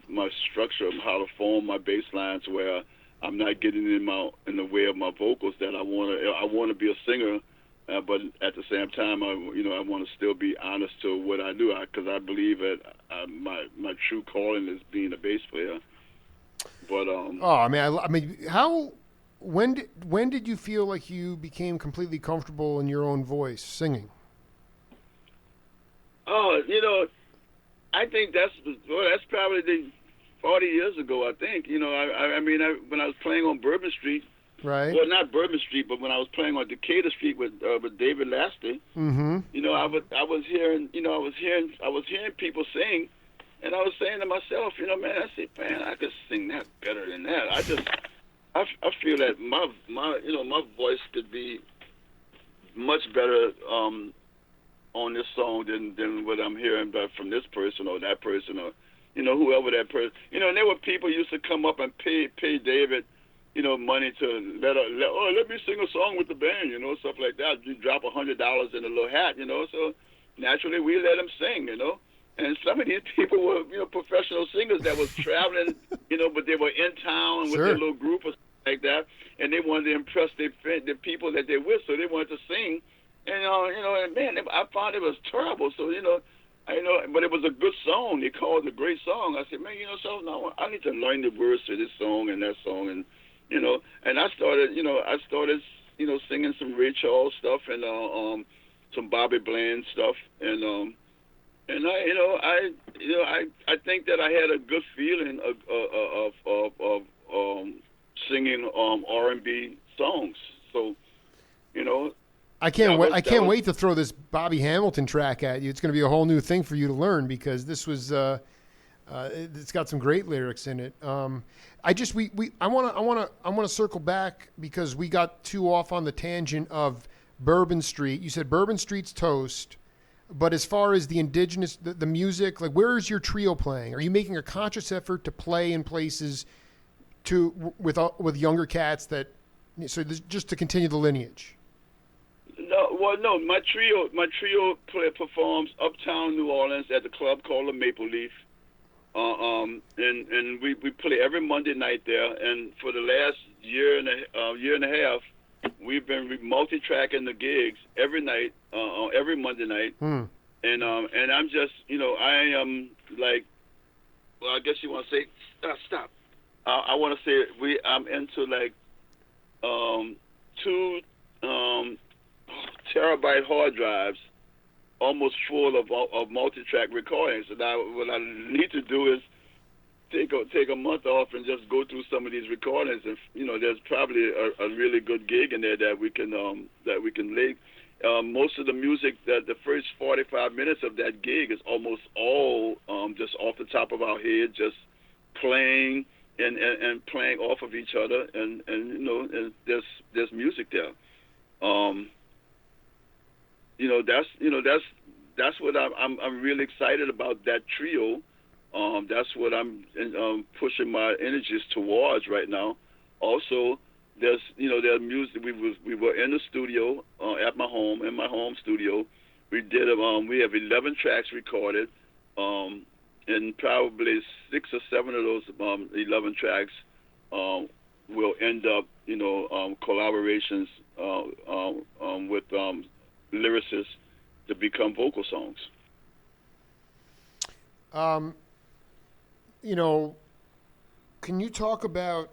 structure, how to form my bass lines where I'm not getting in the way of my vocals. That I want to be a singer, but at the same time, I want to still be honest to what I do, because I believe that my true calling is being a bass player. But when did you feel like you became completely comfortable in your own voice singing? I think that's probably 40 years ago, I think. When I was playing on Bourbon Street, right? Well, not Bourbon Street, but when I was playing on Decatur Street with David Lasty, I was hearing people sing, and I was saying to myself, I could sing that better than that. I feel that my voice could be much better on this song than what I'm hearing from this person or that person or whoever that person. And there were people used to come up and pay David, money to let me sing a song with the band, stuff like that. You drop $100 in a little hat, So naturally we let him sing, And some of these people were, professional singers that was traveling, but they were in town with their little group or something like that, and they wanted to impress the people that they're with, so they wanted to sing. And and man, I found it was terrible. So but it was a good song. They called it a great song. I said, man, so now I need to learn the words to this song and that song, and and I started singing some Ray Charles stuff and some Bobby Bland stuff, and I think that I had a good feeling of singing R&B songs. So, I can't wait. I can't wait to throw this Bobby Hamilton track at you. It's going to be a whole new thing for you to learn because this was. It's got some great lyrics in it. I want to circle back because we got too off on the tangent of Bourbon Street. You said Bourbon Street's toast, but as far as the indigenous, the music, like where is your trio playing? Are you making a conscious effort to play in places with younger cats just to continue the lineage? No. My trio performs uptown New Orleans at the club called the Maple Leaf. And we play every Monday night there, and for the last year and a half, we've been multi-tracking the gigs every night, every Monday night, and I'm just, I am like, well, I guess you want to say, stop. I want to say I'm into like 2 terabyte hard drives, almost full of multi-track recordings. And what I need to do is take a month off and just go through some of these recordings. And there's probably a really good gig in there that we can lay. Most of the music, that the first 45 minutes of that gig is almost all just off the top of our head, just playing and playing off of each other. And there's music there. That's what I'm really excited about, that trio. That's what I'm pushing my energies towards right now. Also, there's music. We were in the studio in my home studio. We have 11 tracks recorded, and probably 6 or 7 of those 11 tracks will end up collaborations with lyricists to become vocal songs. Can you talk about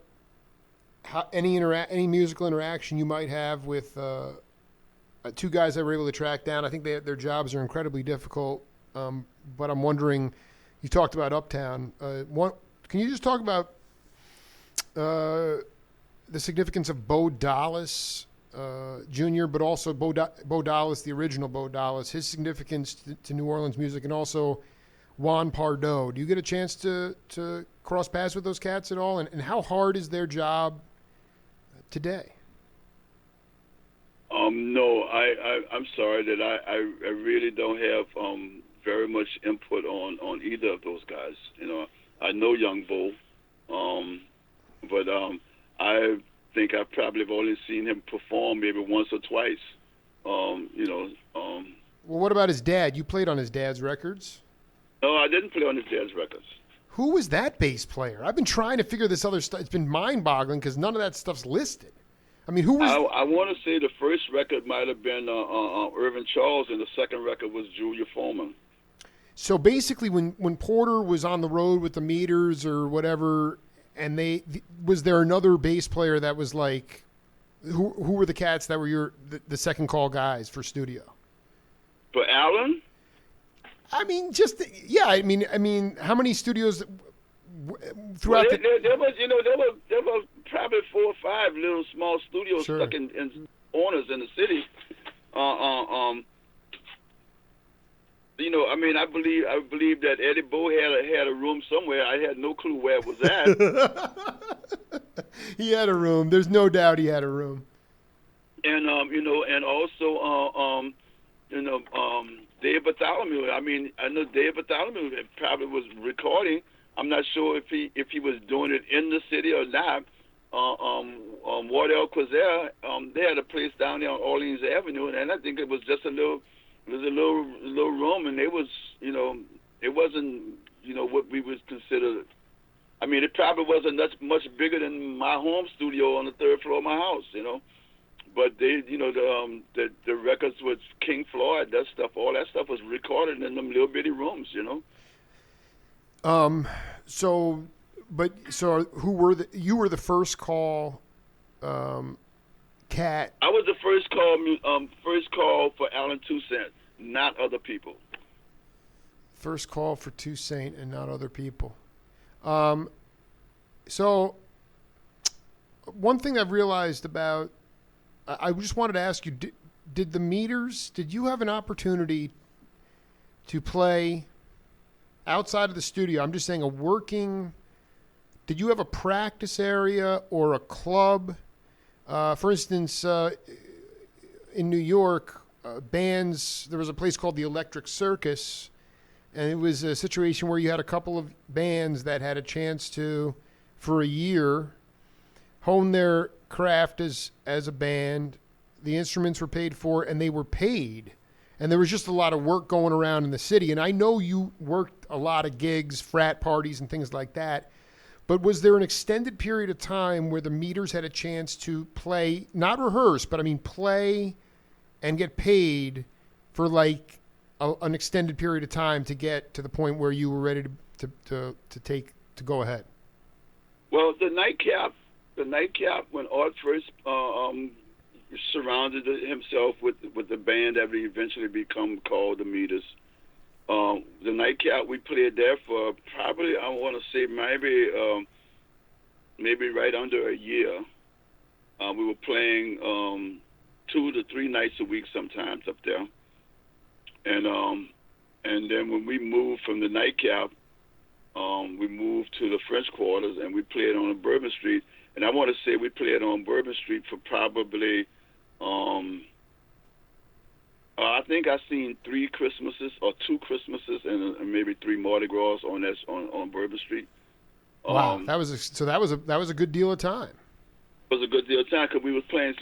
how any musical interaction you might have with 2 guys that were able to track down? I think their jobs are incredibly difficult, but I'm wondering, you talked about Uptown. Can you just talk about the significance of Bo Dallas Jr., but also Bo Dallas, the original Bo Dallas, his significance to New Orleans music, and also Juan Pardo? Do you get a chance to cross paths with those cats at all? And how hard is their job today? No, I'm sorry that I really don't have very much input on either of those guys. I know young Bo, but I think I probably have only seen him perform maybe once or twice. Well, what about his dad? You played on his dad's records? No, I didn't play on his dad's records. Who was that bass player? I've been trying to figure this other stuff. It's been mind-boggling because none of that stuff's listed. I mean, who was... I want to say the first record might have been Irvin Charles, and the second record was Julia Foreman. So basically, when Porter was on the road with the Meters or whatever, and was there another bass player that was like, who were the cats that were the second call guys for studio? For Alan? I mean, I mean, how many studios throughout? Well, there was probably 4 or 5 little small studios stuck in corners in the city. I mean, I believe that Eddie Bo had a room somewhere. I had no clue where it was at. He had a room. There's no doubt he had a room. And and also Dave Bartholomew. I mean, I know Dave Bartholomew probably was recording. I'm not sure if he was doing it in the city or not. Wardell Quazel, they had a place down there on Orleans Avenue, and I think it was just a little room, and it was, it wasn't, what we would consider. I mean, it probably wasn't much bigger than my home studio on the 3rd floor of my house, But they, the records with King Floyd, all that stuff was recorded in them little bitty rooms, So who were you were the first call Cat. I was the first call for Alan Toussaint, not other people. First call for Toussaint and not other people. So one thing I've realized about, I just wanted to ask you, did the Meters, did you have an opportunity to play outside of the studio? I'm just saying did you have a practice area or a club? For instance, in New York, bands, there was a place called the Electric Circus, and it was a situation where you had a couple of bands that had a chance to, for a year, hone their craft as a band. The instruments were paid for, and they were paid. And there was just a lot of work going around in the city. And I know you worked a lot of gigs, frat parties, and things like that. But was there an extended period of time where the Meters had a chance to play, not rehearse, but I mean play and get paid for like an extended period of time to get to the point where you were ready to go ahead? Well, the nightcap, when Art first surrounded himself with the band that would eventually become called the Meters. The nightcap, we played there for probably, I want to say maybe right under a year. We were playing 2 to 3 nights a week sometimes up there. And then when we moved from the nightcap, we moved to the French Quarters, and we played on Bourbon Street. And I want to say we played on Bourbon Street for probably, I think I seen 3 Christmases or 2 Christmases and maybe 3 Mardi Gras on Bourbon Street. Wow, that was a good deal of time. It was a good deal of time because we playing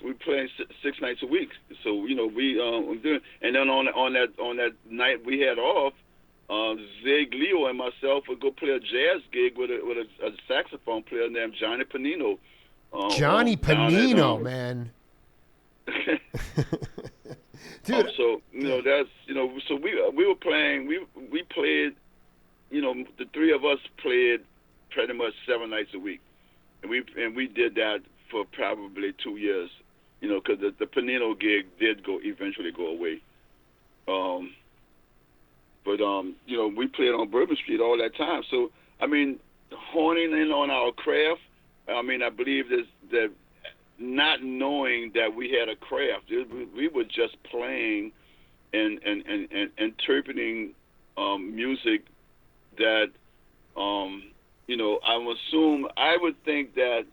6 nights a week. So we doing, and then on that night we had off, Zig Leo and myself would go play a jazz gig with a saxophone player named Johnny Panino. Johnny Panino, man. Dude. So that's so we were playing. We played. The 3 of us played pretty much 7 nights a week, and we did that for probably 2 years. Because the Panino gig did eventually go away. But we played on Bourbon Street all that time. So I mean, honing in on our craft. I mean, I believe that not knowing that we had a craft, we were just playing and interpreting music that I would think that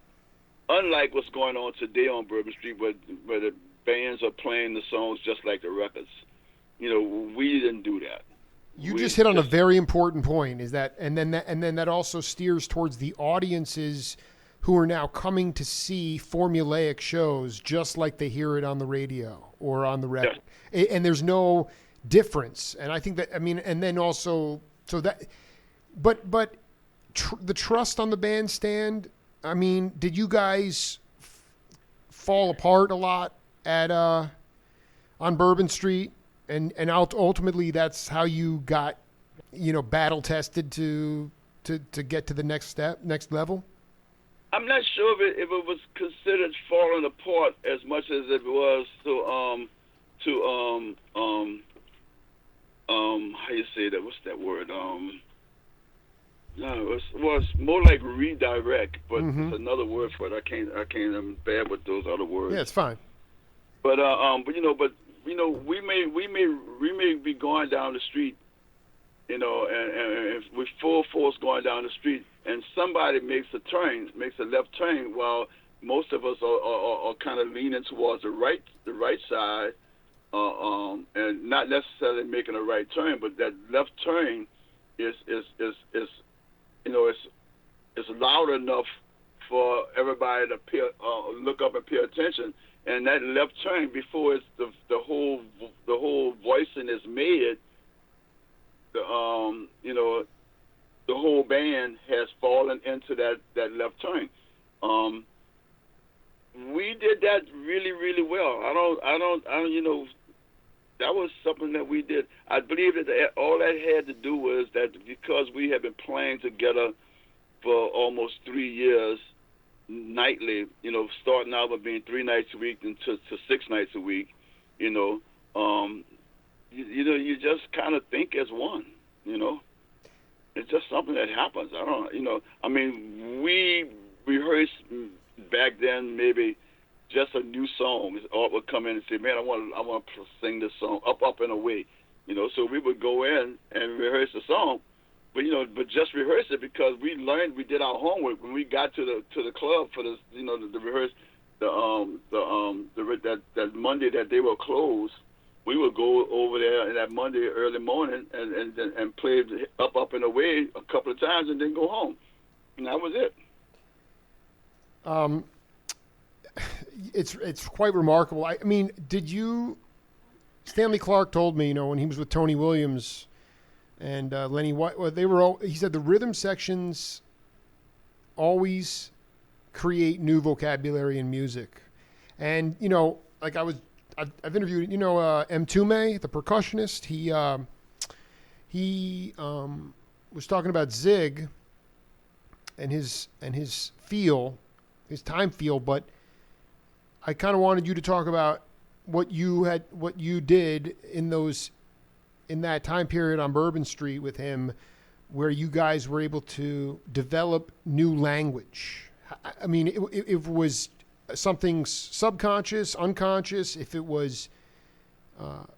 unlike what's going on today on Bourbon Street, where the bands are playing the songs just like the records, we didn't do that. You just hit on a very important point. Is that, and then that also steers towards the audiences who are now coming to see formulaic shows just like they hear it on the radio or on the record, and there's no difference. And I think that, I mean, and then also but the trust on the bandstand. I mean, did you guys fall apart a lot at on Bourbon Street, and ultimately that's how you got battle tested to get to the next level? I'm not sure if it was considered falling apart as much as it was how you say that? What's that word? No, it was more like redirect, but it's another word for it. I can't. I'm bad with those other words. Yeah, it's fine. But we may be going down the street, and with full force going down the street, and somebody makes a left turn, while most of us are kind of leaning towards the right side, and not necessarily making a right turn, but that left turn is it's loud enough for everybody to look up and pay attention. And that left turn, before it's the whole voicing is made, the whole band has fallen into that left turn. We did that really, really well. I don't that was something that we did. I believe that all that had to do was that because we had been playing together for almost 3 years, nightly, starting out with being 3 nights a week and to 6 nights a week, you just kind of think as one, It's just something that happens. I don't, we rehearsed back then maybe just a new song. Art would come in and say, "Man, I want to sing this song, Up and Away," So we would go in and rehearse the song, but just rehearse it because we did our homework when we got to the club for this, the rehearse that Monday that they were closed. We would go over there that Monday early morning and play Up and Away a couple of times and then go home, and that was it. It's quite remarkable. I mean, Stanley Clarke told me, when he was with Tony Williams and Lenny White, he said the rhythm sections always create new vocabulary in music. And, like I've interviewed, Mtume, the percussionist. He was talking about Zig and his feel, his time feel, but I kind of wanted you to talk about what you did in that time period on Bourbon Street with him, where you guys were able to develop new language. I mean, if it was something subconscious, unconscious, if it was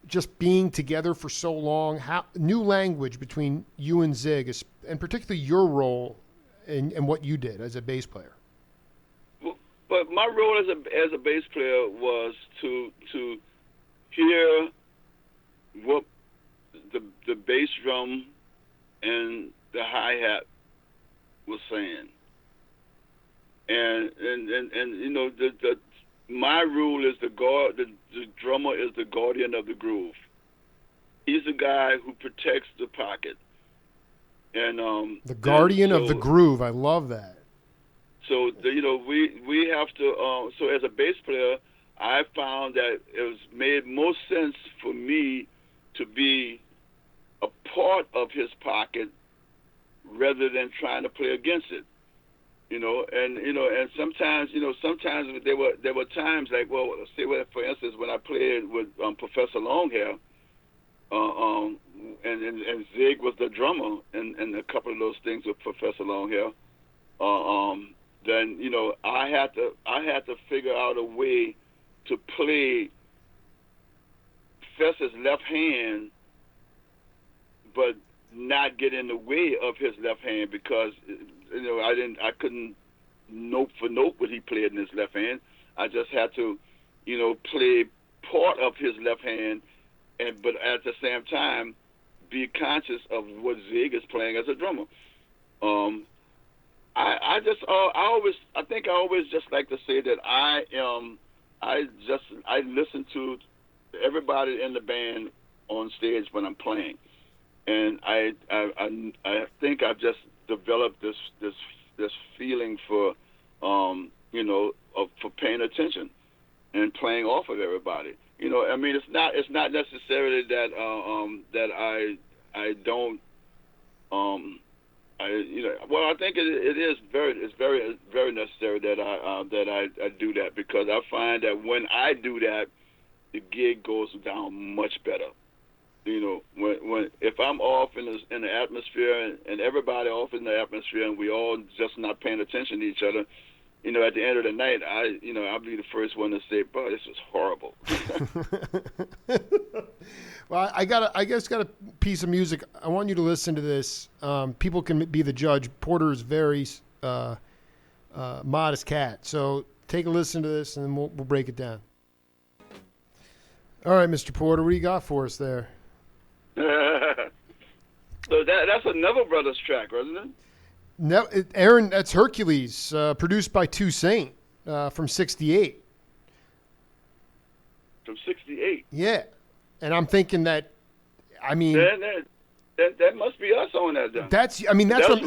just being together for so long, new language between you and Zig, and particularly your role and what you did as a bass player. But my role as a bass player was to hear what the bass drum and the hi-hat was saying, and my rule is the drummer is the guardian of the groove. He's the guy who protects the pocket, and the guardian of the groove. I love that. So we have to. So as a bass player, I found that it made most sense for me to be a part of his pocket rather than trying to play against it. And sometimes there were times like, well, say for instance when I played with Professor Longhair, and Zig was the drummer, and a couple of those things with Professor Longhair. Then I had to figure out a way to play Professor's left hand, but not get in the way of his left hand because I couldn't note for note what he played in his left hand. I just had to play part of his left hand, but at the same time be conscious of what Zig is playing as a drummer. I always just like to say that I listen to everybody in the band on stage when I'm playing, and I think I've just developed this feeling for for paying attention and playing off of everybody. It's not necessarily that I don't. I think it is very necessary that I do that, because I find that when I do that, the gig goes down much better. If I'm off in the atmosphere and everybody off in the atmosphere and we all just not paying attention to each other, at the end of the night, I'll be the first one to say, "Bro, this was horrible." Well, I got a piece of music. I want you to listen to this. People can be the judge. Porter is very modest cat, so take a listen to this, and then we'll break it down. All right, Mr. Porter, what do you got for us there? So that's a Neville Brothers track, wasn't it? No, Aaron, that's Hercules, produced by Toussaint from '68. From '68. Yeah, and I'm thinking that, that must be us on that. Then.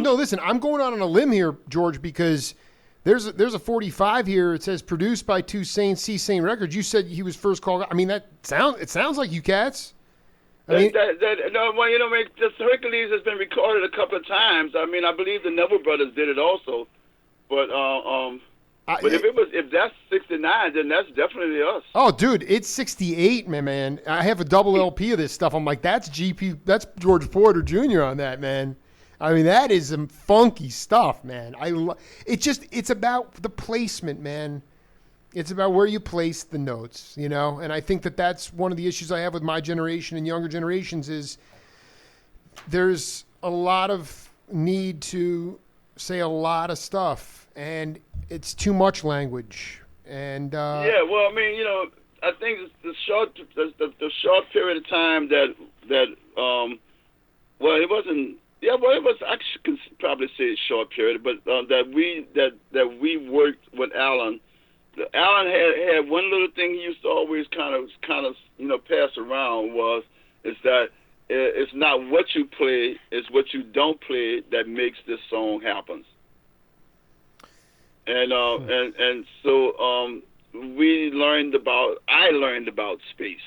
No, listen, I'm going out on a limb here, George, because there's a 45 here. It says produced by Toussaint C. Saint Records. You said he was first called. I mean, it sounds like you cats. Just Hercules has been recorded a couple of times. I believe the Neville Brothers did it also, but But if that's 69, then that's definitely us. Oh, dude, it's 68, man. I have a double LP of this stuff. I'm like, that's George Porter Jr. on that, man. I mean, that is some funky stuff, man. It's about the placement, man. It's about where you place the notes, you know? And I think that's one of the issues I have with my generation and younger generations is there's a lot of need to say a lot of stuff, and it's too much language. And yeah, well, I mean, you know, I think the short period of time that well, it wasn't. Yeah, well, it was. I could probably say a short period, but that we worked with Alan. Alan had one little thing he used to always kind of pass around is that it's not what you play, it's what you don't play that makes this song happen. And so I learned about space.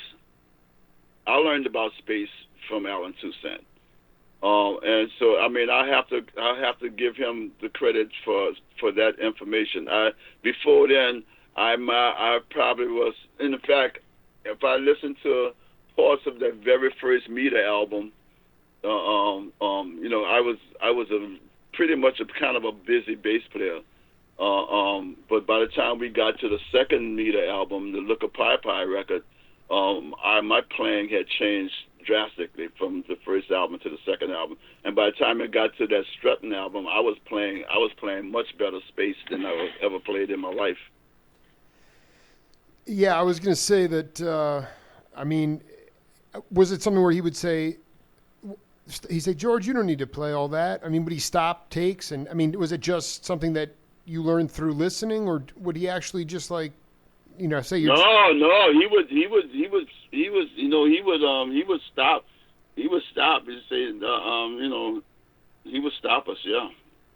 I learned about space from Alan Toussaint. And so, I mean, I have to give him the credit for that information. Before then, I probably was. In fact, if I listened to parts of that very first Meter album, you know, I was pretty much a kind of a busy bass player. But by the time we got to the second Meter album, the Look of Pie Pie record, my playing had changed drastically from the first album to the second album. And by the time it got to that Strutting album, I was playing much better space than I ever played in my life. Yeah, I was going to say that. I mean, was it something where he would say, George, you don't need to play all that? I mean, would he stop takes? And I mean, was it just something that you learned through listening, or would he actually just like, you know, say you're... No, he would stop. He would stop and say, you know, he would stop us. Yeah.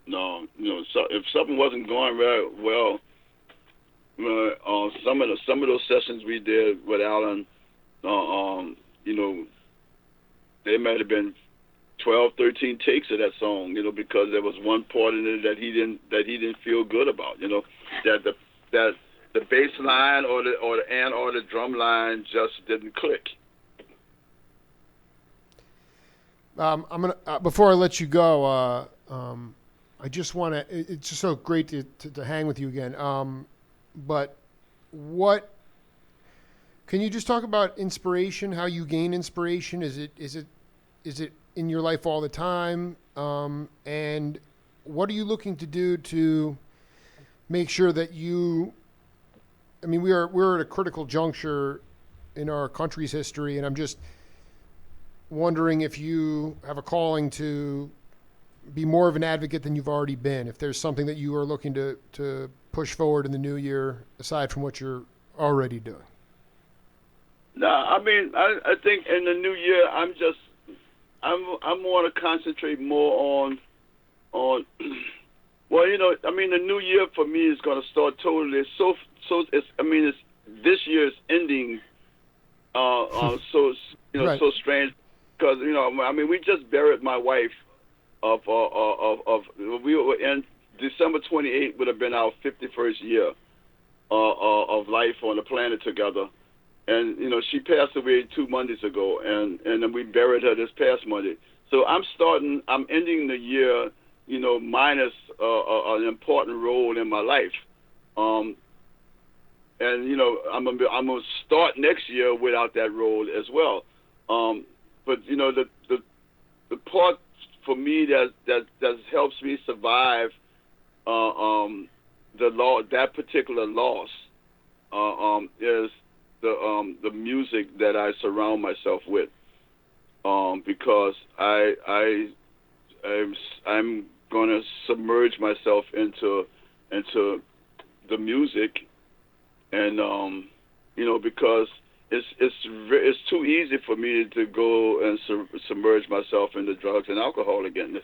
No, you know, so if something wasn't going very well, some of those sessions we did with Alan, you know, there might have been 12, 13 takes of that song, you know, because there was one part in it that he didn't feel good about, you know, that the bass line or the drum line just didn't click. I'm gonna before I let you go, I just want to. It's just so great to hang with you again. But what can you just talk about inspiration? How you gain inspiration? Is it in your life all the time? And what are you looking to do to make sure that you? I mean, we're at a critical juncture in our country's history, and I'm just wondering if you have a calling to be more of an advocate than you've already been. If there's something that you are looking to push forward in the new year, aside from what you're already doing. No, I mean, I think in the new year, I'm want to concentrate more on. Well, you know, I mean, the new year for me is going to start totally. So it's. I mean, it's this year is ending. So you know, right. So strange because you know, I mean, we just buried my wife. We were in December 28th would have been our 51st year of life on the planet together, and you know, she passed away 2 Mondays ago, and then we buried her this past Monday. So I'm ending the year, you know, minus an important role in my life. And you know, I'm gonna start next year without that role as well. But you know, the part for me that helps me survive that particular loss is the music that I surround myself with. Because I'm gonna submerge myself into the music. And you know, because it's too easy for me to go and submerge myself into drugs and alcohol again.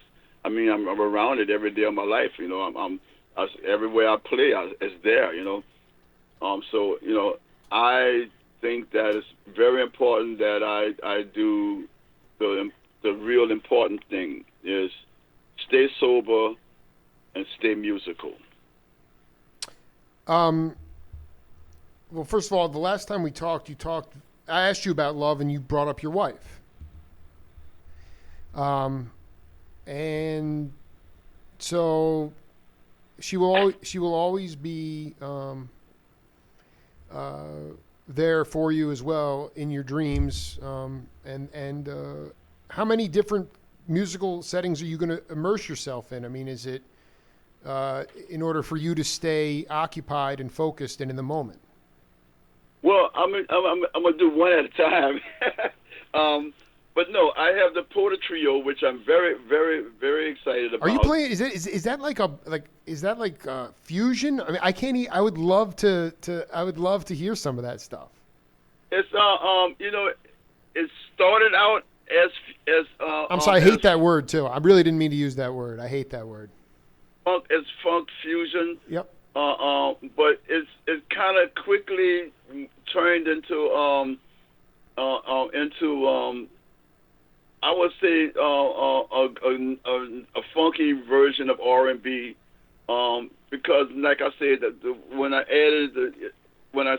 I'm around it every day of my life. You know, everywhere I play, it's there. You know, so you know, I think that it's very important that I do the real important thing is stay sober and stay musical. Well, first of all, the last time we talked, I asked you about love, and you brought up your wife. And so she will always be there for you as well in your dreams. And how many different musical settings are you going to immerse yourself in? I mean, is it in order for you to stay occupied and focused and in the moment? Well, I'm gonna do one at a time. But no, I have the Porter Trio, which I'm very, very, very excited about. Are you playing? Is that like fusion? I mean, I can't. I would love to. I would love to hear some of that stuff. It's it started out as I'm sorry, I hate that word too. I really didn't mean to use that word. I hate that word. Funk fusion. Yep. But it kind of quickly turned into I would say a funky version of R&B, because like I said, when I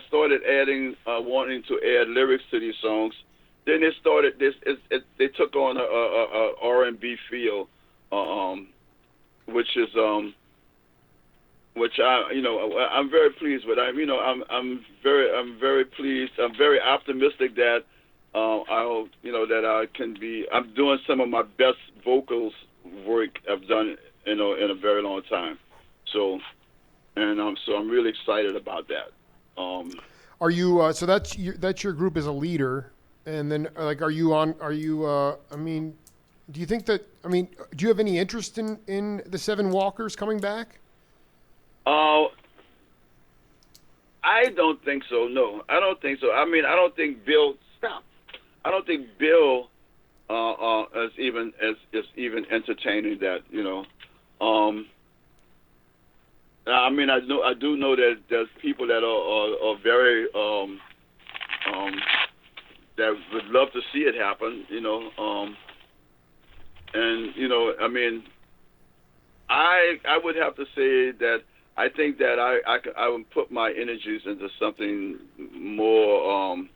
started adding wanting to add lyrics to these songs, then it started they took on a R&B feel, which I'm very pleased with. I'm very pleased. I'm very optimistic that I'm doing some of my best vocals work I've done in a very long time. So I'm really excited about that. Are you so that's your group as a leader, and then are you I mean, do you think that do you have any interest in the Seven Walkers coming back? I don't think so. No, I don't think so. I mean, I don't think Bill. Stop. I don't think Bill is even entertaining that. I mean, I do know that there's people that are very that would love to see it happen. I mean, I would have to say that I think that I would put my energies into something more on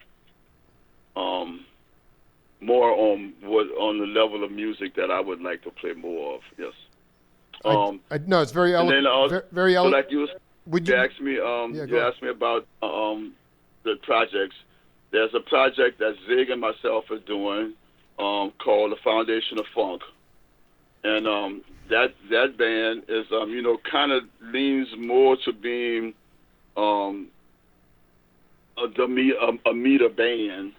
the level of music that I would like to play more of. Yes. No, it's very eloquent. Very eloquent. So like you asked me, you asked me about the projects. There's a project that Zig and myself are doing called The Foundation of Funk, and that band is kind of leans more to being a meter band.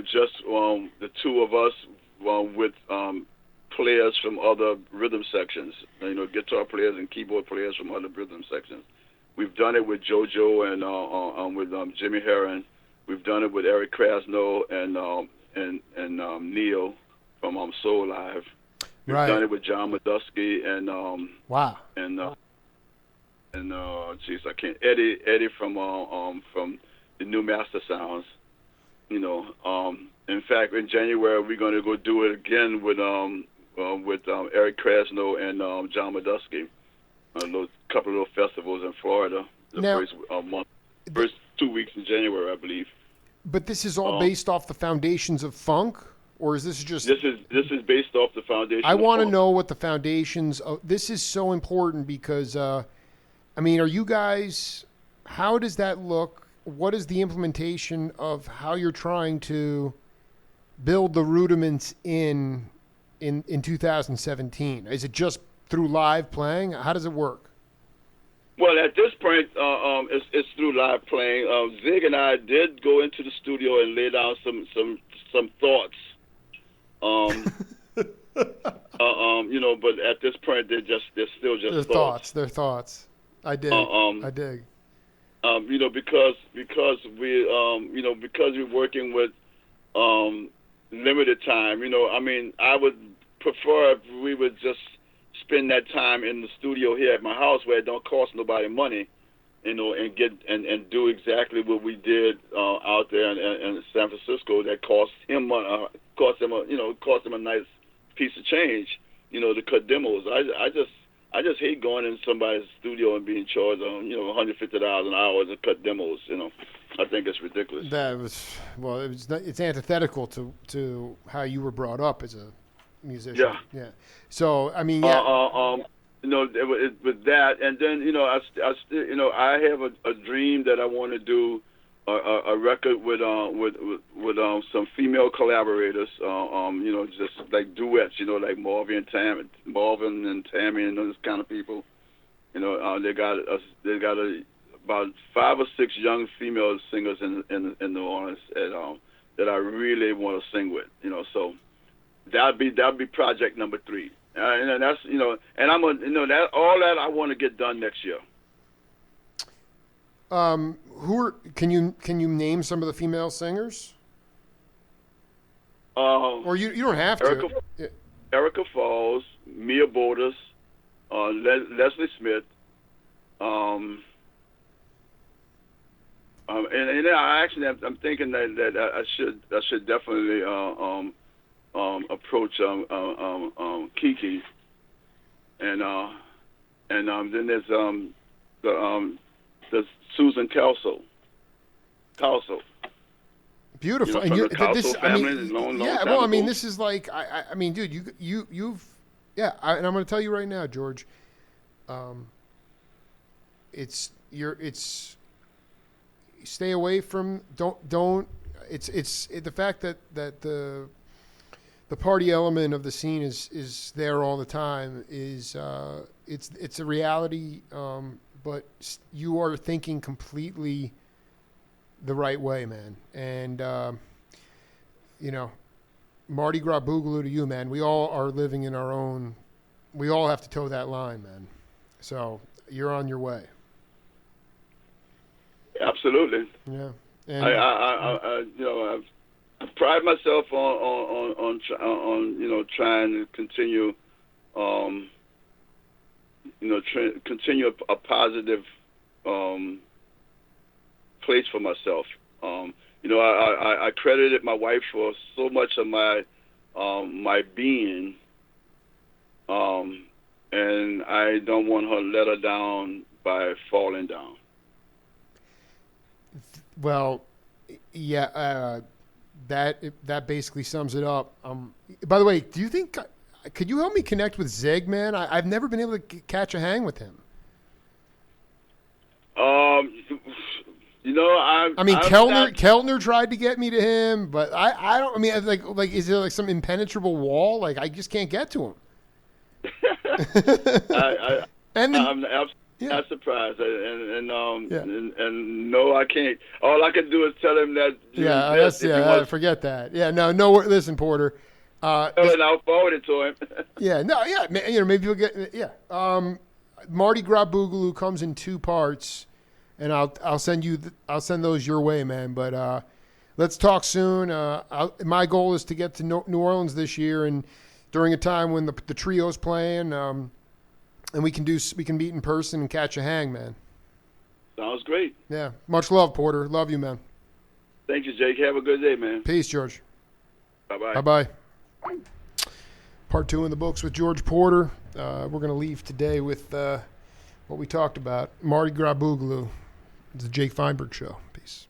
Just the two of us with players from other rhythm sections, guitar players and keyboard players from other rhythm sections. We've done it with JoJo and with Jimmy Herron. We've done it with Eric Krasno and Neil from Soul Live. We've done it with John Medusky and wow. And I can't Eddie from the New Master Sounds. In fact, in January we're going to go do it again with Eric Krasno and John Medusky. A couple of little festivals in Florida. First 2 weeks in January, I believe. But this is all based off the foundations of funk, or is this just? This is based off the foundation. I want to know what the foundations. This is so important because, are you guys? How does that look? What is the implementation of how you're trying to build the rudiments in 2017? Is it just through live playing? How does it work? Well, at this point, it's through live playing. Zig and I did go into the studio and lay down some thoughts. But at this point, they're still just thoughts. They're thoughts. I dig. I dig. Because we're working with limited time. I would prefer if we would just spend that time in the studio here at my house where it don't cost nobody money, and get and do exactly what we did out there in San Francisco. That cost him a nice piece of change, to cut demos. I just hate going in somebody's studio and being charged $150 an hour to cut demos. I think it's ridiculous. That was it's antithetical to how you were brought up as a musician. Yeah. So I mean, yeah. With that, and then I have a dream that I want to do a record with some female collaborators. Just like duets. Like Marvin and Tammy and those kind of people. They got about 5 or 6 young female singers in New Orleans that I really want to sing with. So that'd be project number 3. And that's and I'm that all that I want to get done next year. Can you name some of the female singers? Or you don't have to. Erica Falls, Mia Borders, Leslie Smith, and I'm thinking that I should definitely approach Kiki, and then there's Susan Kelso. Beautiful. From the Kelso family, long time well, I mean, ago. this is like, I mean, dude, you've, and I'm going to tell you right now, George, stay away from, it's the fact that the party element of the scene is there all the time is, it's a reality, but you are thinking completely the right way, man. And, Mardi Gras Boogaloo to you, man. We all are living in our own, we all have to toe that line, man. So you're on your way. Absolutely. Yeah. And I pride myself on trying to continue, continue a positive place for myself. I credited my wife for so much of my being, and I don't want her to let her down by falling down. Well, yeah, that basically sums it up. By the way, do you think could you help me connect with Zeg, man? I've never been able to catch a hang with him. Keltner tried to get me to him, but I don't. I mean, like, is there like some impenetrable wall? Like, I just can't get to him. I'm not surprised, and no, I can't. All I can do is tell him that. Forget that. Yeah, no. Listen, Porter. And I'll forward it to him. Maybe you'll get. Mardi Gras Boogaloo comes in 2 parts, and I'll send those your way, man. But let's talk soon. My goal is to get to New Orleans this year, and during a time when the trio's playing, and we can meet in person and catch a hang, man. Sounds great. Yeah, much love, Porter. Love you, man. Thank you, Jake. Have a good day, man. Peace, George. Bye-bye. Bye-bye. Part 2 in the books with George Porter. We're going to leave today with what we talked about. Mardi Gras Boogaloo. It's the Jake Feinberg Show. Peace.